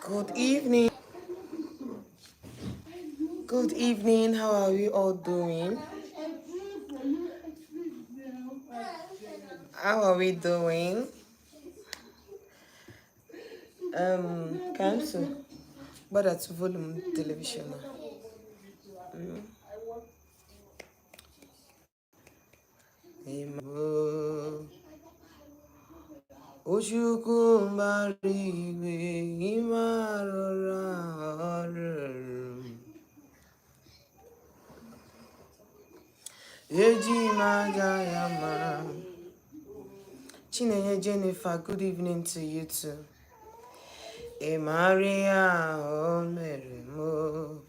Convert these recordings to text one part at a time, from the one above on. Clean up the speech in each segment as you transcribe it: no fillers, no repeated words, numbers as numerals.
Good evening. Good evening. How are we all doing? How are we doing? Cancel. But that's volume television. Ojuku mariwe imarora. Eji magayama. Chinenye Jennifer, good evening to you too. E Maria o meremo.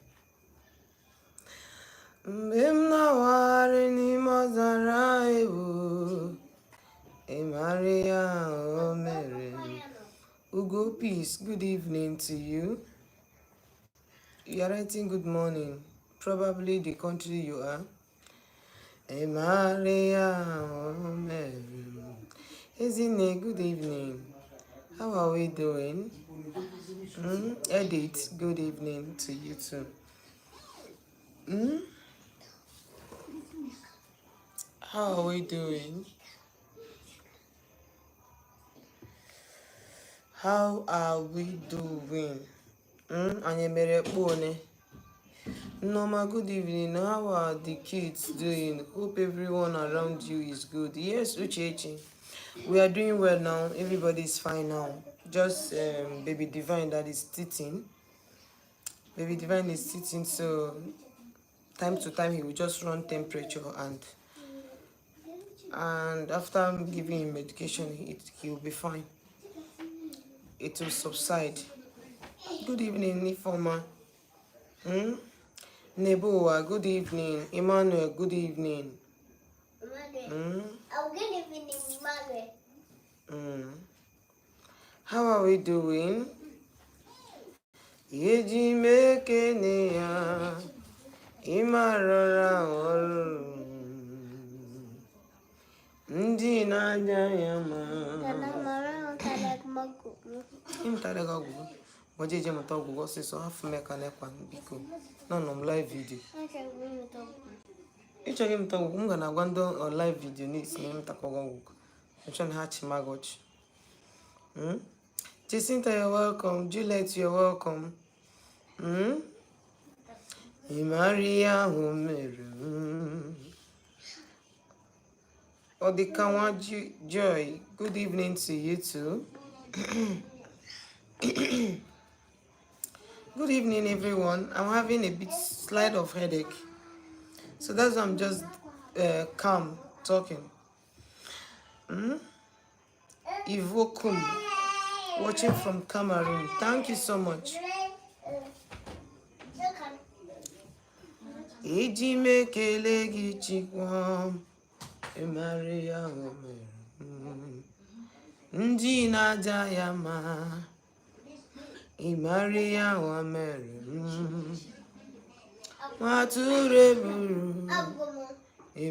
Mbemna wari ni mazara ewu. E Maria o meremo. Ugo Peace, good evening to you. You are writing good morning. Probably the country you are. E Maria o meremo. Ezine, good evening. How are we doing? Edith, good evening to you too. How are we doing? How are we doing? Anyemere Pone. Norma, good evening. How are the kids doing? Hope everyone around you is good. Yes, Uchechi. We are doing well now. Everybody is fine now. Just baby Divine that is sitting. Baby Divine is sitting, so time to time he will just run temperature and after giving him medication he will be fine. It will subside. Good evening, Ifoma. Neboa, good evening. Emmanuel, good evening. Good evening, Emmanuel. How are we doing? Yeji meke neya imarora olu ndi naja yama. Imtaraga gugu. Wajeje mata gugu so half meka nekwa biko. No live video. Ichage mta gugu mga na gwando live video ni sine mta kwa gugu. Mchon hachi magochi. Jacinta, you're welcome. Juliet, you're welcome. Maria Homeru. Odikawa Joy, good evening to you too. Good evening, everyone. I'm having a bit slight of headache, so that's why I'm just calm talking. Ivokum, watching from Cameroon. Thank you so much. Ejime kelegi chikwam, Maria Homeru. Ndi na jayama. Maria Homeru. Mature buru.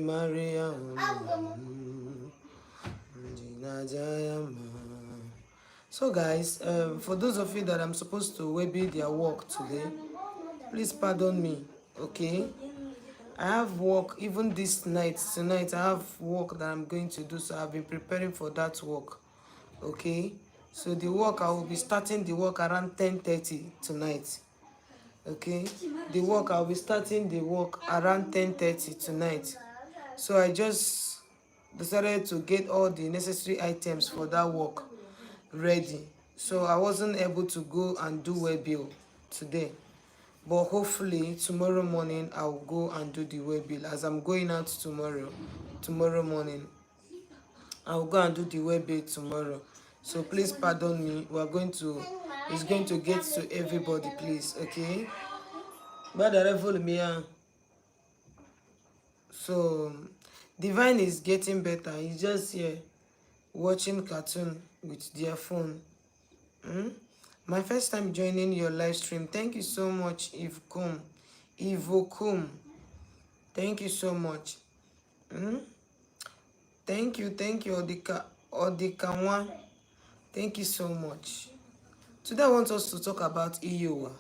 Maria Homeru. Ndi na jayama. So guys, for those of you that I'm supposed to webi their work today, please pardon me, okay? I have work even this night. Tonight I have work that I'm going to do, so I've been preparing for that work, okay? So the work, I will be starting the work around 10:30 tonight, okay? The work, I'll be starting the work around 10:30 tonight. So I just decided to get all the necessary items for that work ready. So I wasn't able to go and do webill today. But hopefully tomorrow morning I'll go and do the webill. As I'm going out tomorrow morning, I'll go and do the webill tomorrow. So please pardon me. It's going to get to everybody, please, okay? So Divine is getting better. He's just here watching cartoon with their phone. My first time joining your live stream. Thank you so much, Ivokum. Thank you so much. Thank you, Odikawa. Thank you so much. Today I want us to talk about Iowa.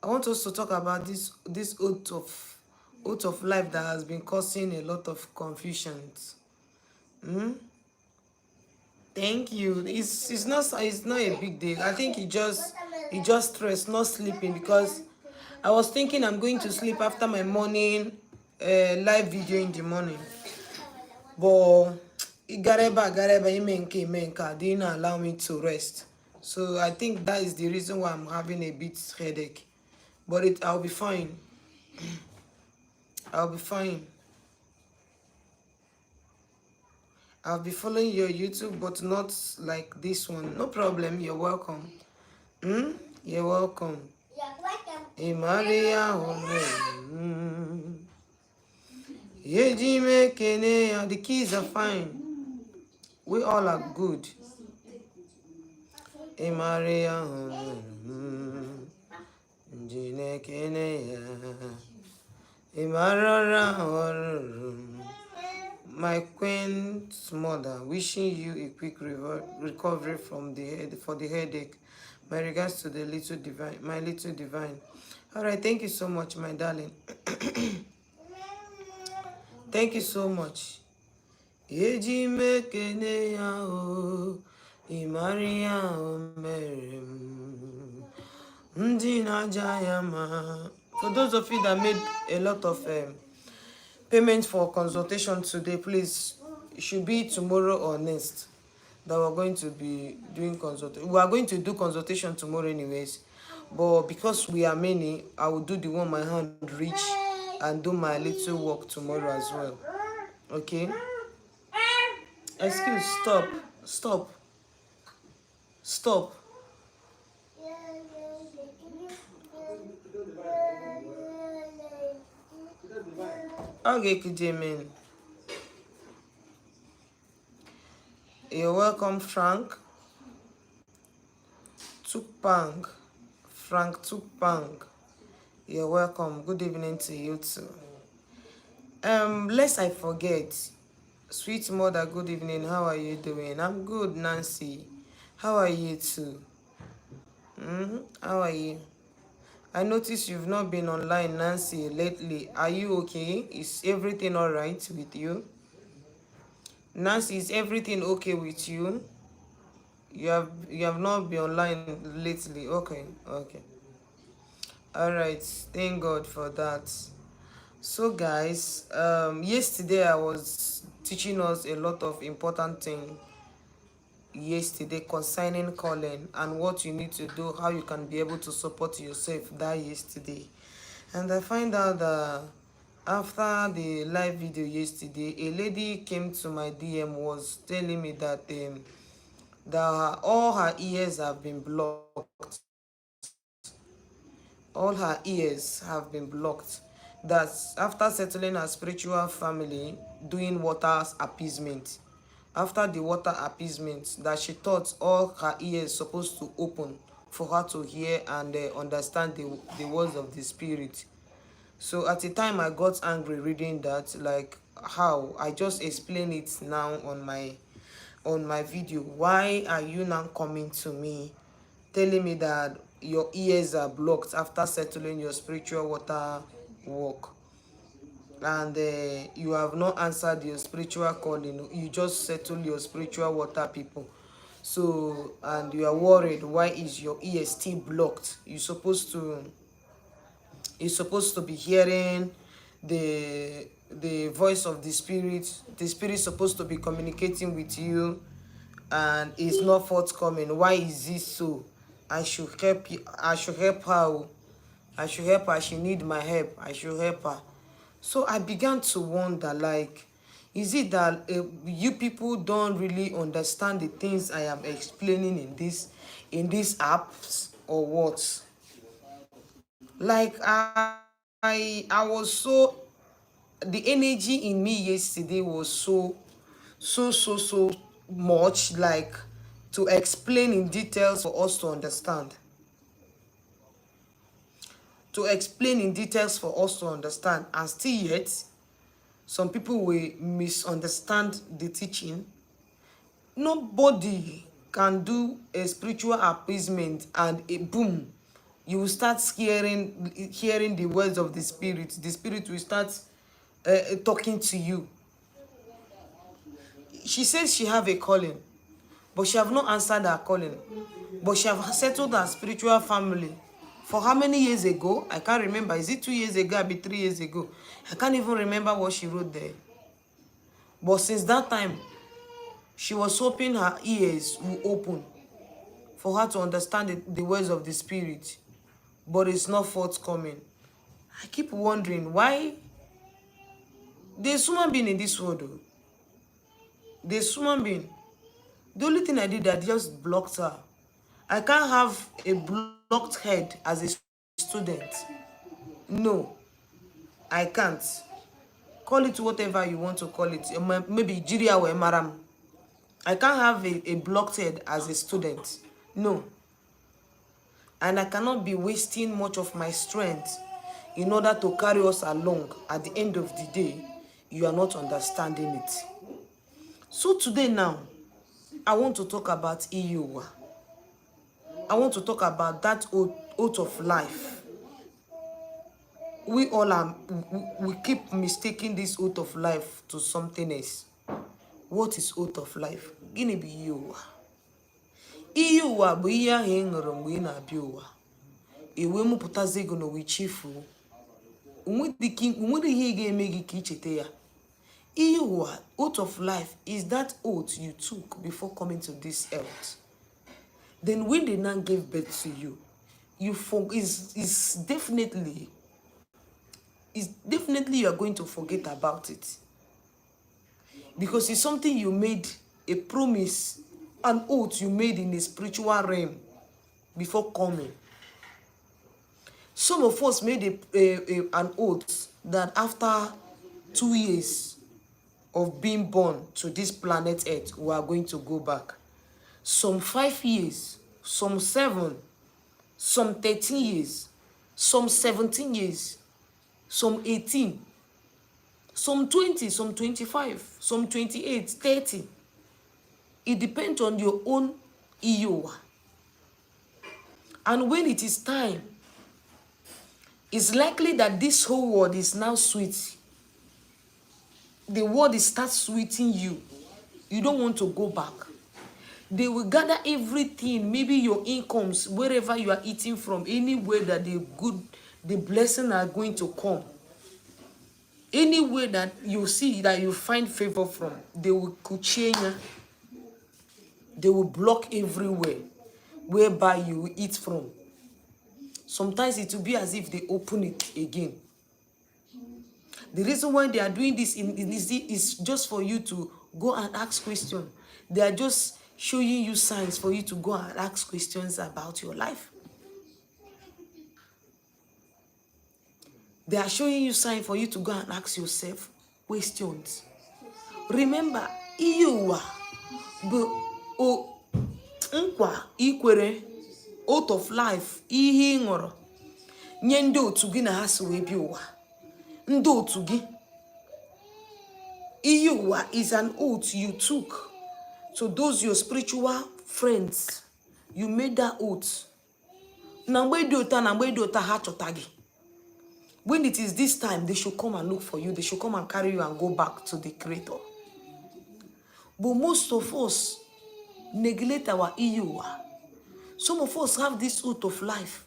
I want us to talk about this oath of life that has been causing a lot of confusion. Thank you. It's not a big deal. I think he just stressed not sleeping because I was thinking I'm going to sleep after my morning live video in the morning. But Gareba Imenka didn't allow me to rest. So I think that is the reason why I'm having a bit headache. But I'll be fine. I'll be fine. I'll be following your YouTube, but not like this one. No problem. You're welcome. You're welcome. Hey, Maria, the kids are fine. We all are good. Hey, Maria, my queen's mother, wishing you a quick recovery from the headache. My regards to the little divine, my little divine. All right, thank you so much, my darling. Thank you so much. Eji mekene ya o, Imaria omerem, ndi najayama. For those of you that made a lot of payment for consultation today, please, it should be tomorrow or next that we're going to be doing consultation. We are going to do consultation tomorrow anyways, but because we are many, I will do the one my hand reach and do my little work tomorrow as well. Okay? Excuse, stop. Okay, Kujemin. You're welcome, Frank Tukpang. You're welcome. Good evening to you too. Lest I forget, sweet mother, good evening. How are you doing? I'm good, Nancy. How are you too? How are you? I notice you've not been online, Nancy, lately. Are you okay? Is everything all right with you? Nancy, is everything okay with you? You have not been online lately. Okay. All right. Thank God for that. So guys, yesterday I was teaching us a lot of important things yesterday concerning calling and what you need to do, how you can be able to support yourself that yesterday. And I find out that after the live video yesterday, a lady came to my DM, was telling me that all her ears have been blocked. All her ears have been blocked. That after settling her spiritual family, doing water appeasement, after the water appeasement, that she thought all her ears supposed to open for her to hear and understand the words of the spirit. So at the time I got angry reading that, like, how I just explain it now on my video. Why are you now coming to me telling me that your ears are blocked after settling your spiritual water work, and you have not answered your spiritual calling? You just settle your spiritual water people, so, and you are worried why is your ear still blocked? You're supposed to be hearing the voice of the spirit. The spirit is supposed to be communicating with you and it's not forthcoming. Why is this so? I should help you. I should help her. She need my help. I should help her. So I began to wonder, like, is it that you people don't really understand the things I am explaining in these apps, or what? Like, I was so, the energy in me yesterday was so much, like, to explain in details for us to understand. And still yet some people will misunderstand the teaching. Nobody can do a spiritual appeasement and a boom, you will start hearing the words of the spirit. The spirit will start talking to you. She says she have a calling, but she have not answered her calling. But she have settled her spiritual family. For how many years ago? I can't remember. Is it 2 years ago? Maybe 3 years ago? I can't even remember what she wrote there. But since that time, she was hoping her ears will open for her to understand the words of the spirit. But it's not forthcoming. I keep wondering why. There's human being in this world, though. There's human being. The only thing I did, I just blocked her. I can't have a blocked head as a student. No, I can't. Call it whatever you want to call it. Maybe Jiria or Maram. I can't have a blocked head as a student. No. And I cannot be wasting much of my strength in order to carry us along. At the end of the day, you are not understanding it. So today now, I want to talk about Iyuwa. I want to talk about that oath of life. We all are, we keep mistaking this oath of life to something else. What is oath of life? Gini be Iyuwa. Iyuwa bụ ihe ahụ ị ṅụrụ mgbe ị na-abịa ụwa. Ewe mụpụtazi ego n'owe chifu. Onwere ihe ga-eme gị ka icheta ya. Iyuwa, oath of life, is that oath you took before coming to this earth. Then when they now gave birth to you, is definitely you are going to forget about it. Because it's something you made, a promise, an oath you made in a spiritual realm before coming. Some of us made an oath that after 2 years of being born to this planet Earth, we are going to go back. Some 5 years, some 7, some 13 years, some 17 years, some 18, some 20, some 25, some 28, 30. It depends on your own Iyuwa. And when it is time, it's likely that this whole world is now sweet. The world starts sweeting you. You don't want to go back. They will gather everything, maybe your incomes, wherever you are eating from, anywhere that the blessing are going to come. Anywhere that you see that you find favor from, they will kuchenya. They will block everywhere whereby you will eat from. Sometimes it will be as if they open it again. The reason why they are doing this is just for you to go and ask questions. They are just showing you signs for you to go and ask questions about your life. They are showing you signs for you to go and ask yourself questions. Remember, Iyuwa bụ nkwa ikwere, oath of life, ihe ṅụrụ nye ndị otu gị na ha so wee bịa ụwa. Ndị otu gị. Iyuwa is an oath you took. So those your spiritual friends, you made that oath. Na mgbe dị ụta na mgbe dị ụta ha chọta gị. When it is this time, they should come and look for you. They should come and carry you and go back to the Creator. But most of us neglect our Iyuwa. Some of us have this oath of life.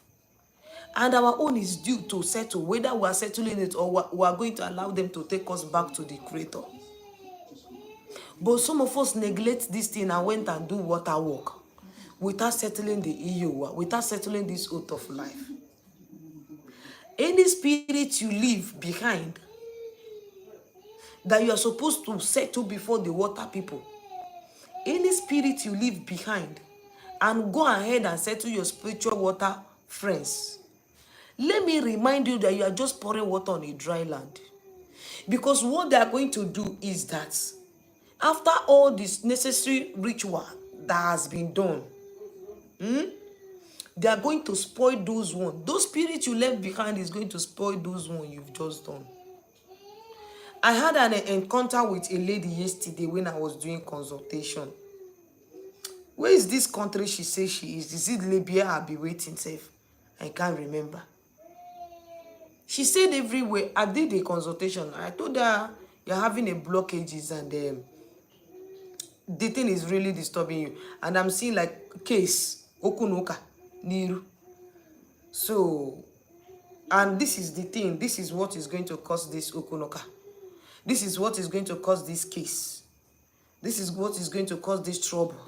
And our own is due to settle, whether we are settling it or we are going to allow them to take us back to the Creator. But some of us neglect this thing and went and do water work without settling the Iyuwa, without settling this oath of life. Any spirit you leave behind that you are supposed to settle before the water people, any spirit you leave behind and go ahead and settle your spiritual water friends, let me remind you that you are just pouring water on a dry land. Because what they are going to do is that after all this necessary ritual that has been done, they are going to spoil those ones. Those spirits you left behind is going to spoil those ones you've just done. I had an encounter with a lady yesterday when I was doing consultation. Where is this country she says she is? Is it Libya? I'll be waiting safe. I can't remember. She said everywhere. I did a consultation. I told her you're having a blockages and the thing is really disturbing you. And I'm seeing like case Okunoka Niru. So, and this is the thing. This is what is going to cause this Okunoka. This is what is going to cause this case. This is what is going to cause this trouble.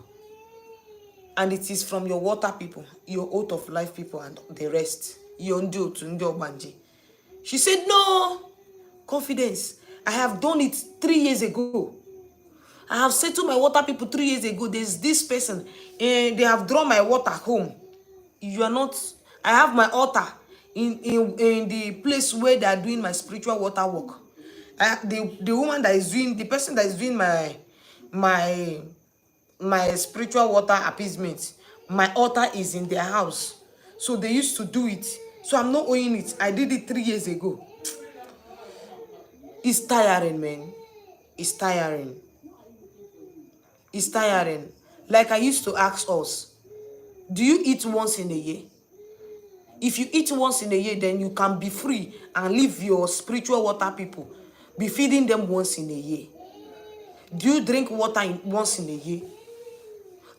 And it is from your water people, your out of life people, and the rest. She said, no, confidence. I have done it 3 years ago. I have said to my water people 3 years ago, there's this person, and they have drawn my water home. You are not, I have my altar in the place where they are doing my spiritual water work. The woman that is doing, the person that is doing my spiritual water appeasement, my altar is in their house. So they used to do it. So I'm not owing it. I did it 3 years ago. It's tiring, man. It's tiring. It's tiring. Like I used to ask us, do you eat once in a year? If you eat once in a year, then you can be free and leave your spiritual water people. Be feeding them once in a year. Do you drink water once in a year?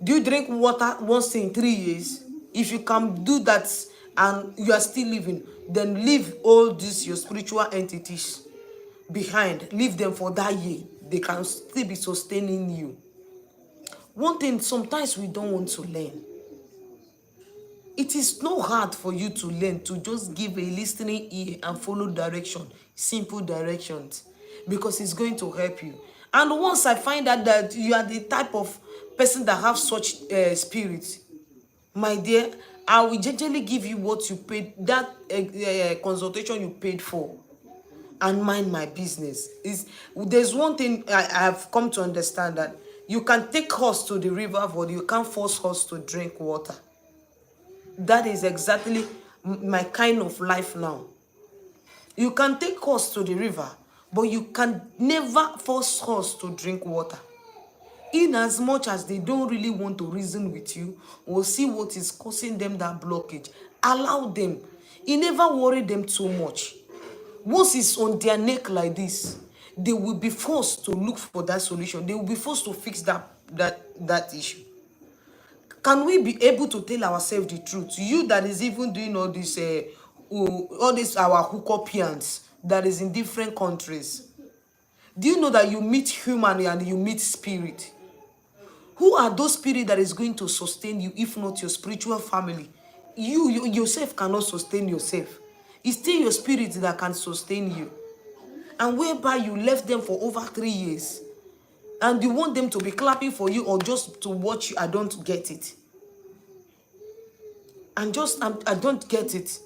Do you drink water once in 3 years? If you can do that and you are still living, then leave all these your spiritual entities behind. Leave them for that year. They can still be sustaining you. One thing, sometimes we don't want to learn. It is not hard for you to learn, to just give a listening ear and follow direction, simple directions, because it's going to help you. And once I find out that you are the type of person that have such spirit, my dear, I will generally give you what you paid, that consultation you paid for, and mind my business. There's one thing I have come to understand, that you can take horse to the river, but you can't force horse to drink water. That is exactly my kind of life now. You can take horse to the river, but you can never force horse to drink water. In as much as they don't really want to reason with you or see what is causing them that blockage, allow them. You never worry them too much. Once it's on their neck like this, they will be forced to look for that solution. They will be forced to fix that issue. Can we be able to tell ourselves the truth? You that is even doing all this our hookupians that is in different countries. Do you know that you meet human and you meet spirit? Who are those spirits that is going to sustain you if not your spiritual family? You yourself cannot sustain yourself. It's still your spirit that can sustain you. And whereby you left them for over 3 years. And you want them to be clapping for you or just to watch you. I don't get it. I don't get it.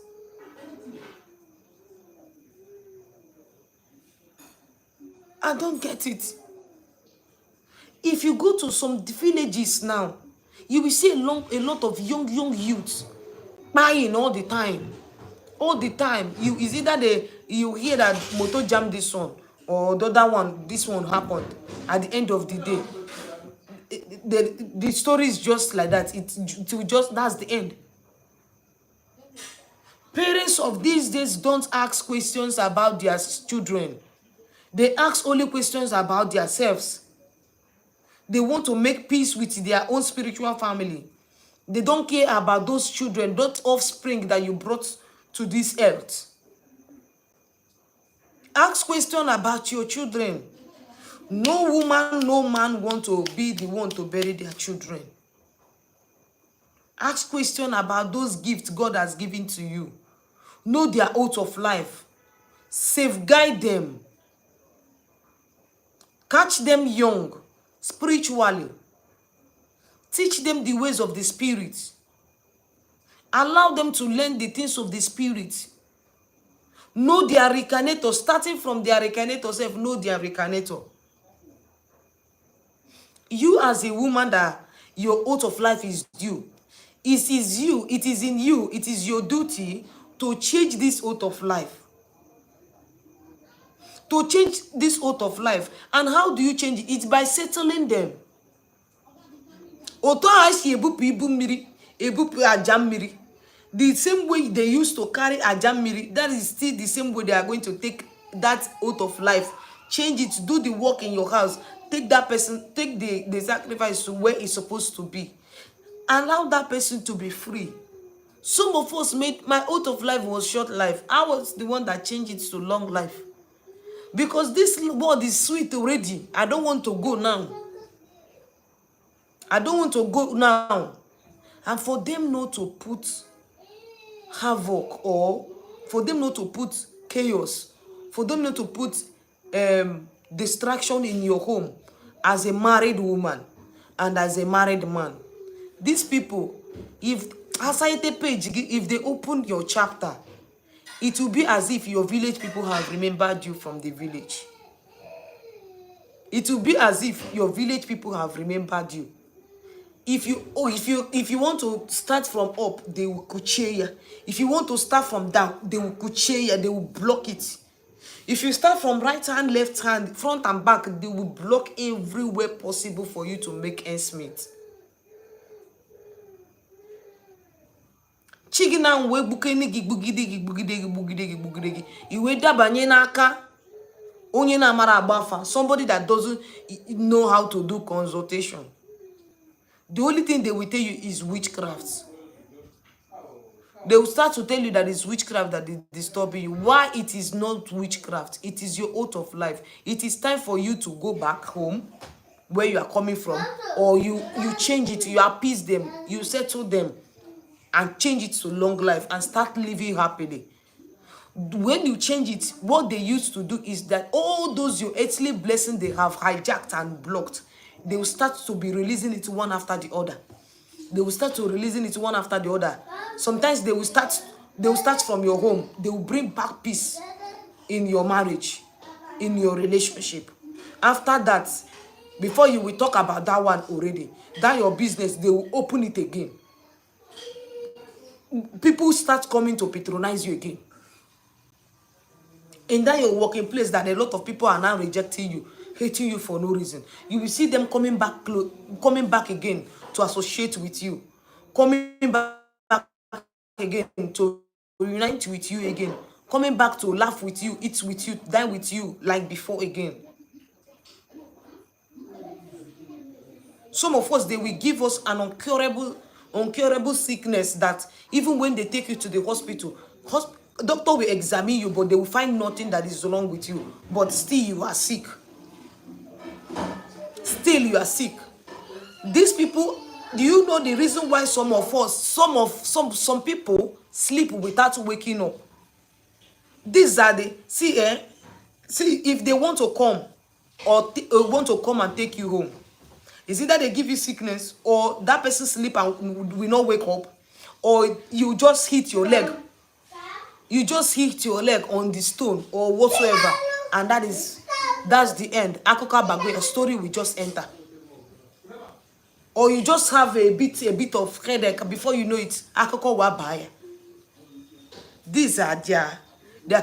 I don't get it. If you go to some villages now, you will see a lot of young youths buying all the time. All the time. Is either you hear that motor jam this one or the other one, this one happened. At the end of the day, the story is just like that. That's the end. Parents of these days don't ask questions about their children. They ask only questions about themselves. They want to make peace with their own spiritual family. They don't care about those children, that offspring that you brought to this earth. Ask questions about your children. No woman, no man want to be the one to bury their children. Ask questions about those gifts God has given to you. Know their oath of life. Safeguard them. Catch them young, spiritually. Teach them the ways of the Spirit. Allow them to learn the things of the Spirit. Know their reincarnator. Starting from their reincarnator self, know their reincarnator. You as a woman that your oath of life is due. It is in you, it is your duty to change this oath of life. To change this oath of life. And how do you change it? It's by settling them. Oto ashi ebupu ibu mmiri, ebupu aja mmiri. The same way they used to carry aja mmiri, that is still the same way they are going to take that oath of life, change it, do the work in your house, take that person, take the sacrifice to where it's supposed to be. Allow that person to be free. Some of us made, my oath of life was short life. I was the one that changed it to long life. Because this world is sweet already. I don't want to go now. I don't want to go now. And for them not to put havoc, or for them not to put chaos, for them not to put distraction in your home as a married woman and as a married man. These people, if society page, if they open your chapter, it will be as if your village people have remembered you from the village. It will be as if your village people have remembered you. If you want to start from up, they will kuche ya. If you want to start from down, they will kuche ya. They will block it. If you start from right hand, left hand, front and back, they will block everywhere possible for you to make ends meet. Chigina we bukeni gibugidegi. Iwe dabanye n'aka onye na amara agbafa, somebody that doesn't know how to do consultation. The only thing they will tell you is witchcraft. They will start to tell you that it's witchcraft that is disturbing you. Why it is not witchcraft? It is your oath of life. It is time for you to go back home where you are coming from, or you change it, you appease them, you settle them, and change it to long life and start living happily. When you change it, what they used to do is that all those your earthly blessings they have hijacked and blocked, they will start to be releasing it one after the other. They will start to releasing it one after the other. Sometimes they will start from your home. They will bring back peace in your marriage, in your relationship. After that, before you will talk about that one already, that your business, they will open it again. People start coming to patronize you again. In that your working place, that a lot of people are now rejecting you, hating you for no reason. You will see them coming back again to associate with you, coming back again to unite with you again, coming back to laugh with you, eat with you, dine with you like before again. Some of us, they will give us an uncurable sickness that even when they take you to the hospital, doctor will examine you, but they will find nothing that is wrong with you. But still you are sick. Still you are sick. These people, do you know the reason why some people sleep without waking up? These are the see if they want to come or want to come and take you home, is either they give you sickness, or that person sleep and will not wake up, or you just hit your leg. You just hit your leg on the stone or whatsoever, and that's the end. Akoka bagwe, a story will just enter. Or you just have a bit of headache, before you know it, akoka wabaya. These are their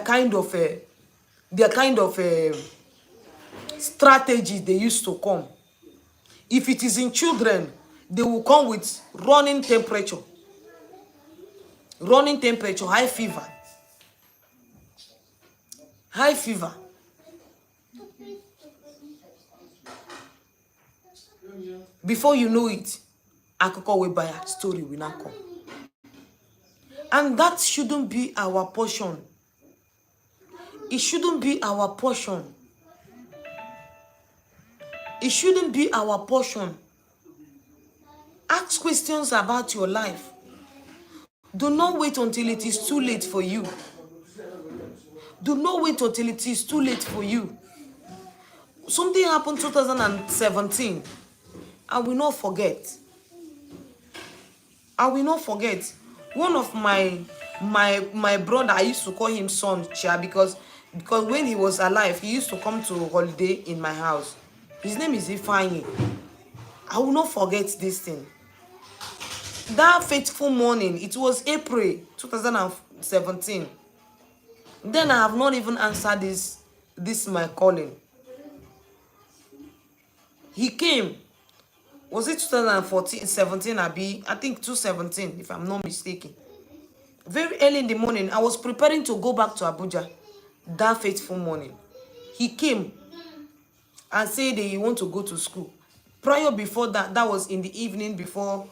kind of strategies they used to come. If it is in children, they will come with running temperature, high fever. Before you know it, akoko webaya story will not come. And that shouldn't be our portion. It shouldn't be our portion. It shouldn't be our portion. Ask questions about your life. Do not wait until it is too late for you. Do not wait until it is too late for you. Something happened 2017. I will not forget. I will not forget. One of my brother, I used to call him son, because when he was alive, he used to come to holiday in my house. His name is Ifeanyi. I will not forget this thing. That fateful morning, it was April 2017. Then I have not even answered this my calling. He came. Was it 2014, 17, I think 2017, if I'm not mistaken. Very early in the morning, I was preparing to go back to Abuja that fateful morning. He came and said that he want to go to school. Prior before that, that was in the evening before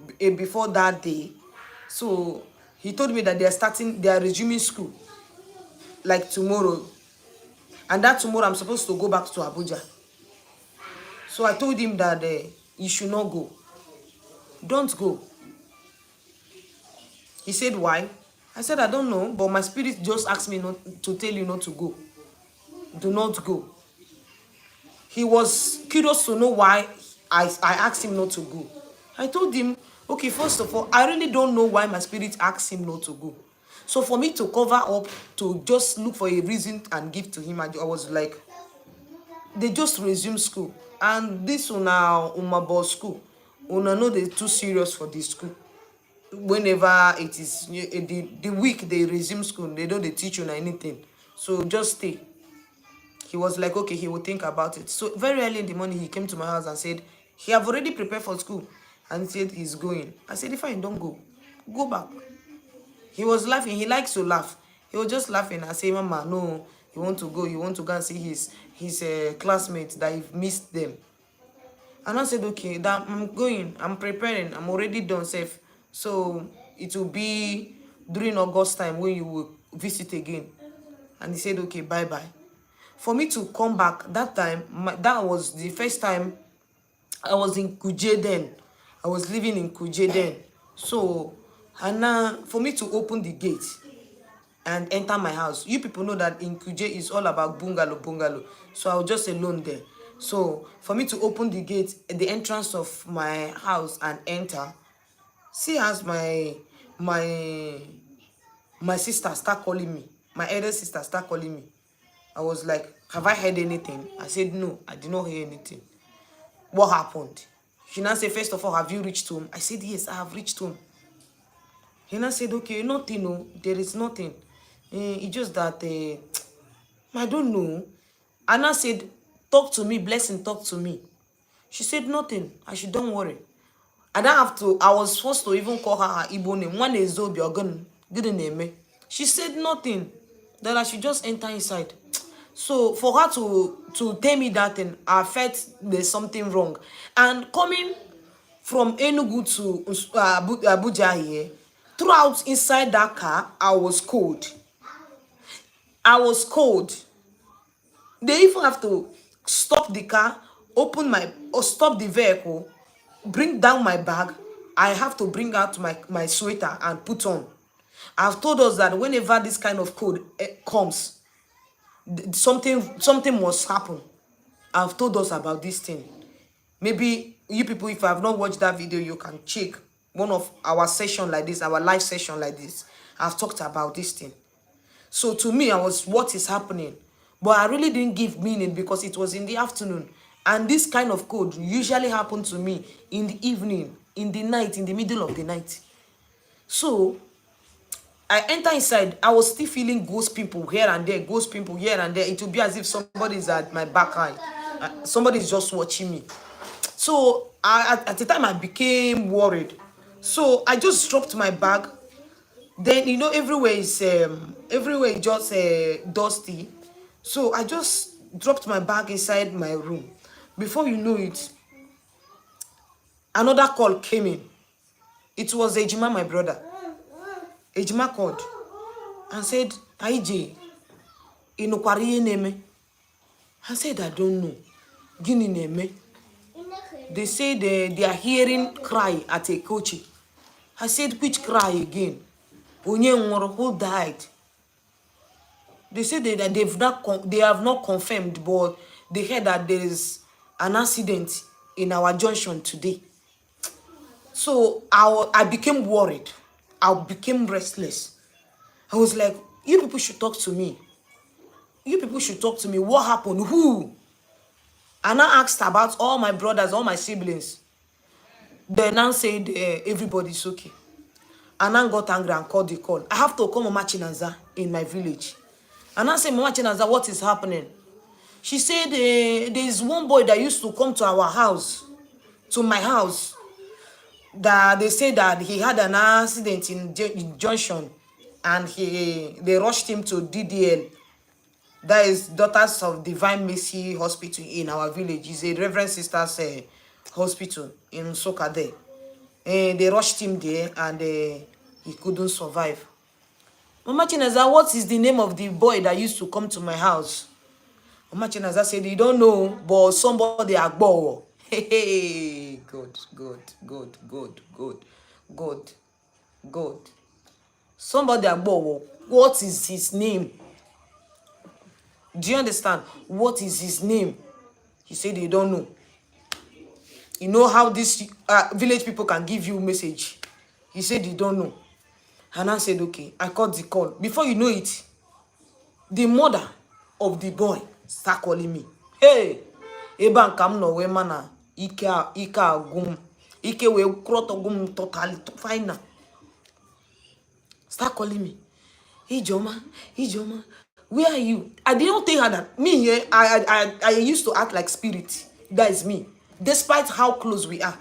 that day. So he told me that they are resuming school like tomorrow. And that tomorrow I'm supposed to go back to Abuja. So I told him that you should not go. Don't go. He said, why? I said, I don't know, but my spirit just asked me not to tell you not to go. Do not go. He was curious to know why I asked him not to go. I told him, okay, first of all, I really don't know why my spirit asked him not to go. So for me to cover up, to just look for a reason and give to him, I was like, they just resume school. And this una umabo school, una know they're too serious for this school. Whenever it is the week they resume school, they don't teach you anything. So just stay. He was like, okay, he will think about it. So very early in the morning, he came to my house and said, he have already prepared for school. And he said he's going. I said, if I don't go, go back. He was laughing. He likes to laugh. He was just laughing. I said, Mama, no, he want to go. He want to go and see his classmates that he missed them. And I said, okay, that I'm going. I'm preparing. I'm already done safe. So it will be during August time when you will visit again. And he said, okay, bye-bye. For me to come back that time, that was the first time I was in Kuje then. I was living in Kuje then. So, and now for me to open the gate and enter my house, you people know that in Kuje is all about bungalow. So I was just alone there. So for me to open the gate at the entrance of my house and enter, see as my sister start calling me. My elder sister start calling me. I was like, have I heard anything? I said, no, I did not hear anything. What happened? She now said, first of all, have you reached home? I said, yes, I have reached home. He now said, okay, nothing, no, there is nothing. It's just that, I don't know. And I said, talk to me, Blessing, talk to me. She said, nothing. I should, don't worry. I don't have to, I was supposed to even call her Igbo name. One is Zobi or good name. She said nothing. That I should just enter inside. So for her to tell me that thing, I felt there's something wrong. And coming from Enugu to Abuja here, throughout inside that car, I was cold. I was cold. They even have to stop the car, stop the vehicle, bring down my bag. I have to bring out my sweater and put on. I've told us that whenever this kind of cold comes, something must happen. I've told us about this thing. Maybe you people, if I have not watched that video, you can check one of our session like this, our live session like this. I've talked about this thing. So to me, I was, what is happening? But I really didn't give meaning because it was in the afternoon. And this kind of cold usually happened to me in the evening, in the night, in the middle of the night. So I enter inside, I was still feeling ghost people here and there, ghost people here and there. It would be as if somebody's at my back. Somebody's just watching me. So at the time, I became worried. So I just dropped my bag. Then, you know, everywhere is just dusty. So I just dropped my bag inside my room. Before you know it, another call came in. It was Ejima, my brother. Ejima called and said, IJ, inokwariye neme. I said, I don't know. Gini neme. They say they are hearing cry at a coach. I said, which cry again? Who died? They said that they have not confirmed, but they heard that there is an accident in our junction today. So I became worried. I became restless. I was like, you people should talk to me. You people should talk to me. What happened? Who? And I asked about all my brothers, all my siblings. They now said everybody's okay. And I got angry and called the call. I have to call Mama Chinaza in my village. And I said, Mama Chinaza, what is happening? She said there is one boy that used to come to our house to my house that they say that he had an accident in Junction, and they rushed him to DDL. That is Daughters of Divine Mercy Hospital in our village. It's a Reverend Sister's hospital in Soka there. They rushed him there, and he couldn't survive. Mama Chinaza, what is the name of the boy that used to come to my house? Mama Chinaza said, you don't know, but somebody agbo. Hey, good. Somebody agbo. What is his name? Do you understand? What is his name? He said they don't know. You know how these village people can give you message. He said they don't know. And I said, okay. I called the call. Before you know it, the mother of the boy start calling me. Hey, Eban kam no we mana ika agum. Ike we kroto gum totally fine. Start calling me. Ijoma, where are you? I didn't tell her that me here. I used to act like spirit. That is me. Despite how close we are,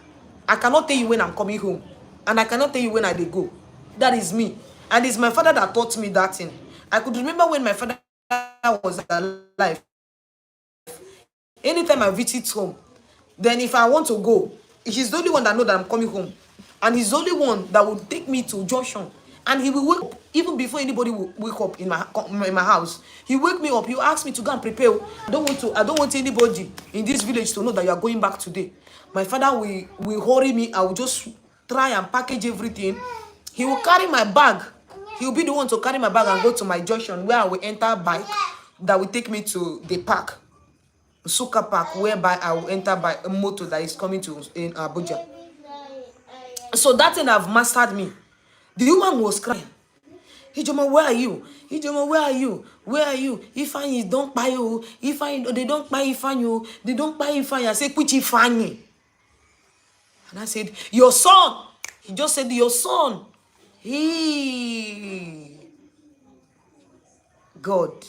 I cannot tell you when I'm coming home, and I cannot tell you when I dey go. That is me, and it's my father that taught me that thing. I could remember when my father was alive. Anytime I visit home, then if I want to go, he's the only one that knows that I'm coming home, and he's the only one that will take me to Junction. And he will wake up even before anybody will wake up in my house. He wake me up. He ask me to go and prepare. I don't want anybody in this village to know that you are going back today. My father will hurry me. I will just try and package everything. He will carry my bag. He will be the one to carry my bag and go to my junction where I will enter a bike that will take me to the park, Suka Park, whereby I will enter by a motor that is coming to in Abuja. So that thing have mastered me. The woman was crying. Ijoma, where are you? Ijoma, where are you? Where are you? Ifeanyi don't buy you. Ifeanyi, they don't buy Ifeanyi. They don't buy Ifeanyi. I said, which Ifeanyi? And I said, your son. He just said, your son. God.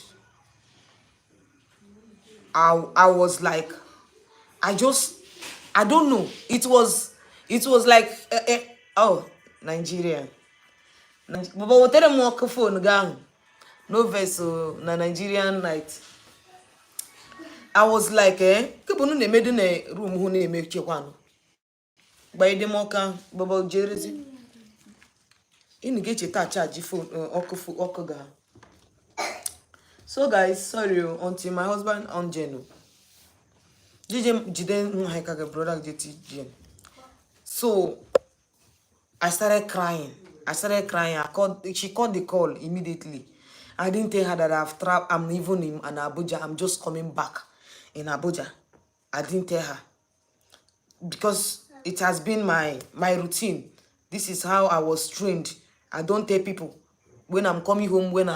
I was like, I don't know. It was like, oh, Nigeria. But whatever more phone gang, no vessel na Nigerian night. I was like, people no made in a room who name make chikwano. By the moka, Baba Jersey. In get your charge phone okaga. So guys, sorry until my husband on Jeno. Jiden hikaga brother JT. So I started crying. She called the call immediately. I didn't tell her that I've trapped. I'm even in Abuja. I'm just coming back in Abuja. I didn't tell her because it has been my routine. This is how I was trained. I don't tell people when I'm coming home, when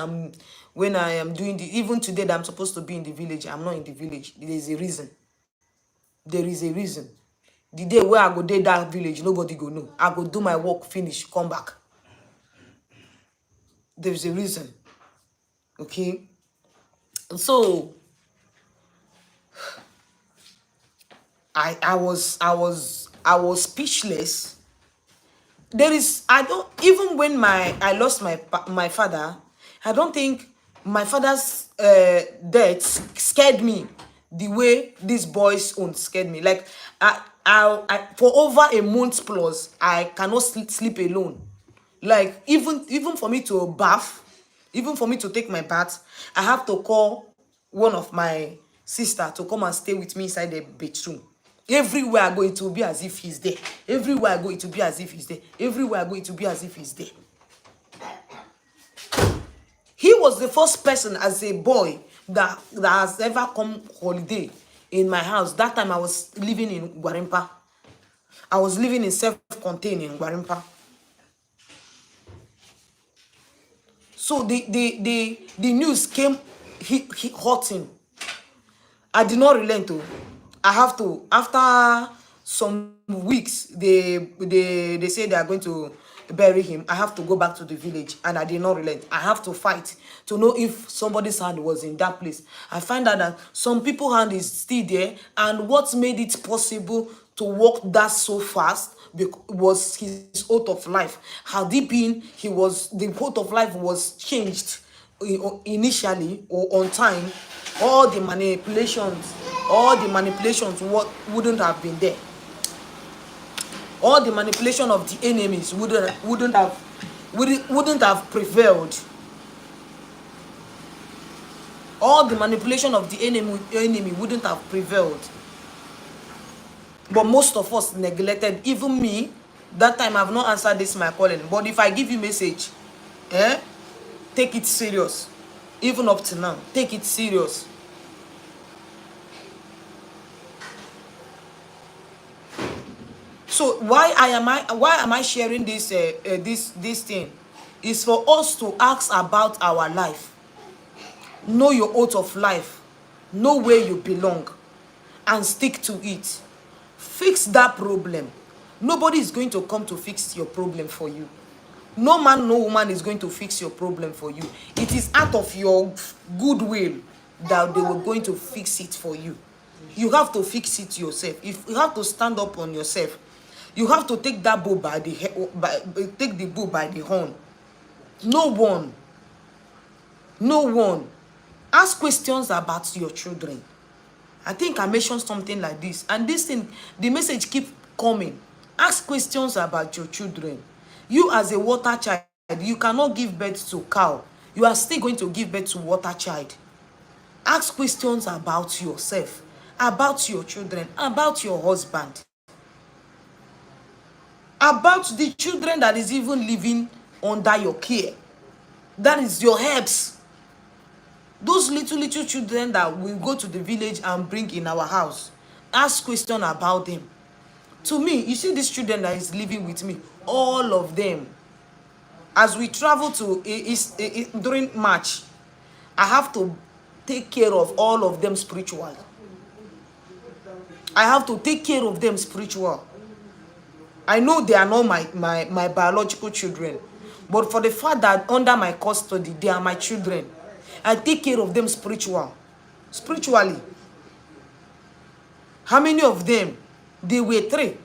I am doing the, even today that I'm supposed to be in the village. I'm not in the village. There is a reason. There is a reason. The day where I go to that village, nobody go know. I go do my work, finish, come back. There's a reason. Okay. So I was speechless. There is, I don't, even when I lost my father, I don't think my father's death scared me the way these boys own scared me. Like I for over a month plus, I cannot sleep alone. Like even for me to bath, even for me to take my bath, I have to call one of my sister to come and stay with me inside the bedroom. Everywhere I go, it will be as if he's there. Everywhere I go, it will be as if he's there. Everywhere I go, it will be as if he's there. He was the first person as a boy that has ever come holiday in my house. That time I was living in Gwarimpa. I was living in self-contained in Gwarimpa. So the news came, he hurt him. I did not relent to. I have to, after some weeks, they say they are going to bury him. I have to go back to the village, and I did not relent. I have to fight to know if somebody's hand was in that place. I find out that some people's hand is still there, and what made it possible to walk that so fast was his oath of life. Had it been, the oath of life was changed initially or on time, all the manipulations wouldn't have been there. All the manipulation of the enemies wouldn't have prevailed. All the manipulation of the enemy wouldn't have prevailed. But most of us neglected. Even me, that time I've not answered this my calling. But if I give you message, take it serious. Even up to now, take it serious. So why am I sharing this this thing? Is for us to ask about our life. Know your oath of life. Know where you belong, and stick to it. Fix that problem. Nobody is going to come to fix your problem for you. No man, no woman is going to fix your problem for you. It is out of your goodwill that they were going to fix it for you. You have to fix it yourself. If you have to stand up on yourself, you have to take that bull by the take the bull by the horn. No one. Ask questions about your children. I think I mentioned something like this, and this thing, the message keep coming. Ask questions about your children. You as a water child, you cannot give birth to cow. You are still going to give birth to water child. Ask questions about yourself, about your children, about your husband, about the children that is even living under your care. That is your helps. Those little children that will go to the village and bring in our house. Ask question about them. To me, you see these children that is living with me, all of them. As we travel to during March, I have to take care of all of them spiritually. I have to take care of them spiritual. I know they are not my biological children, but for the fact that under my custody, they are my children. I take care of them spiritually. How many of them? They were three.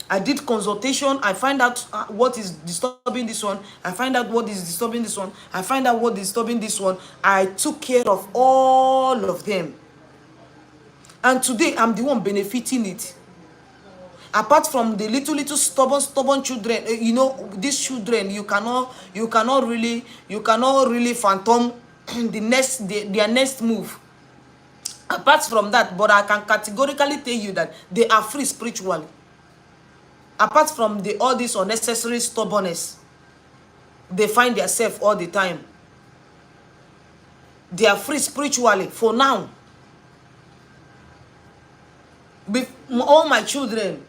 I did consultation. I find out what is disturbing this one. I find out what is disturbing this one. I find out what is disturbing this one. I took care of all of them. And today, I'm the one benefiting it. Apart from the little stubborn children, these children, you cannot really phantom their next move. Apart from that, but I can categorically tell you that they are free spiritually. Apart from all this unnecessary stubbornness, they find themselves all the time. They are free spiritually for now. With all my children,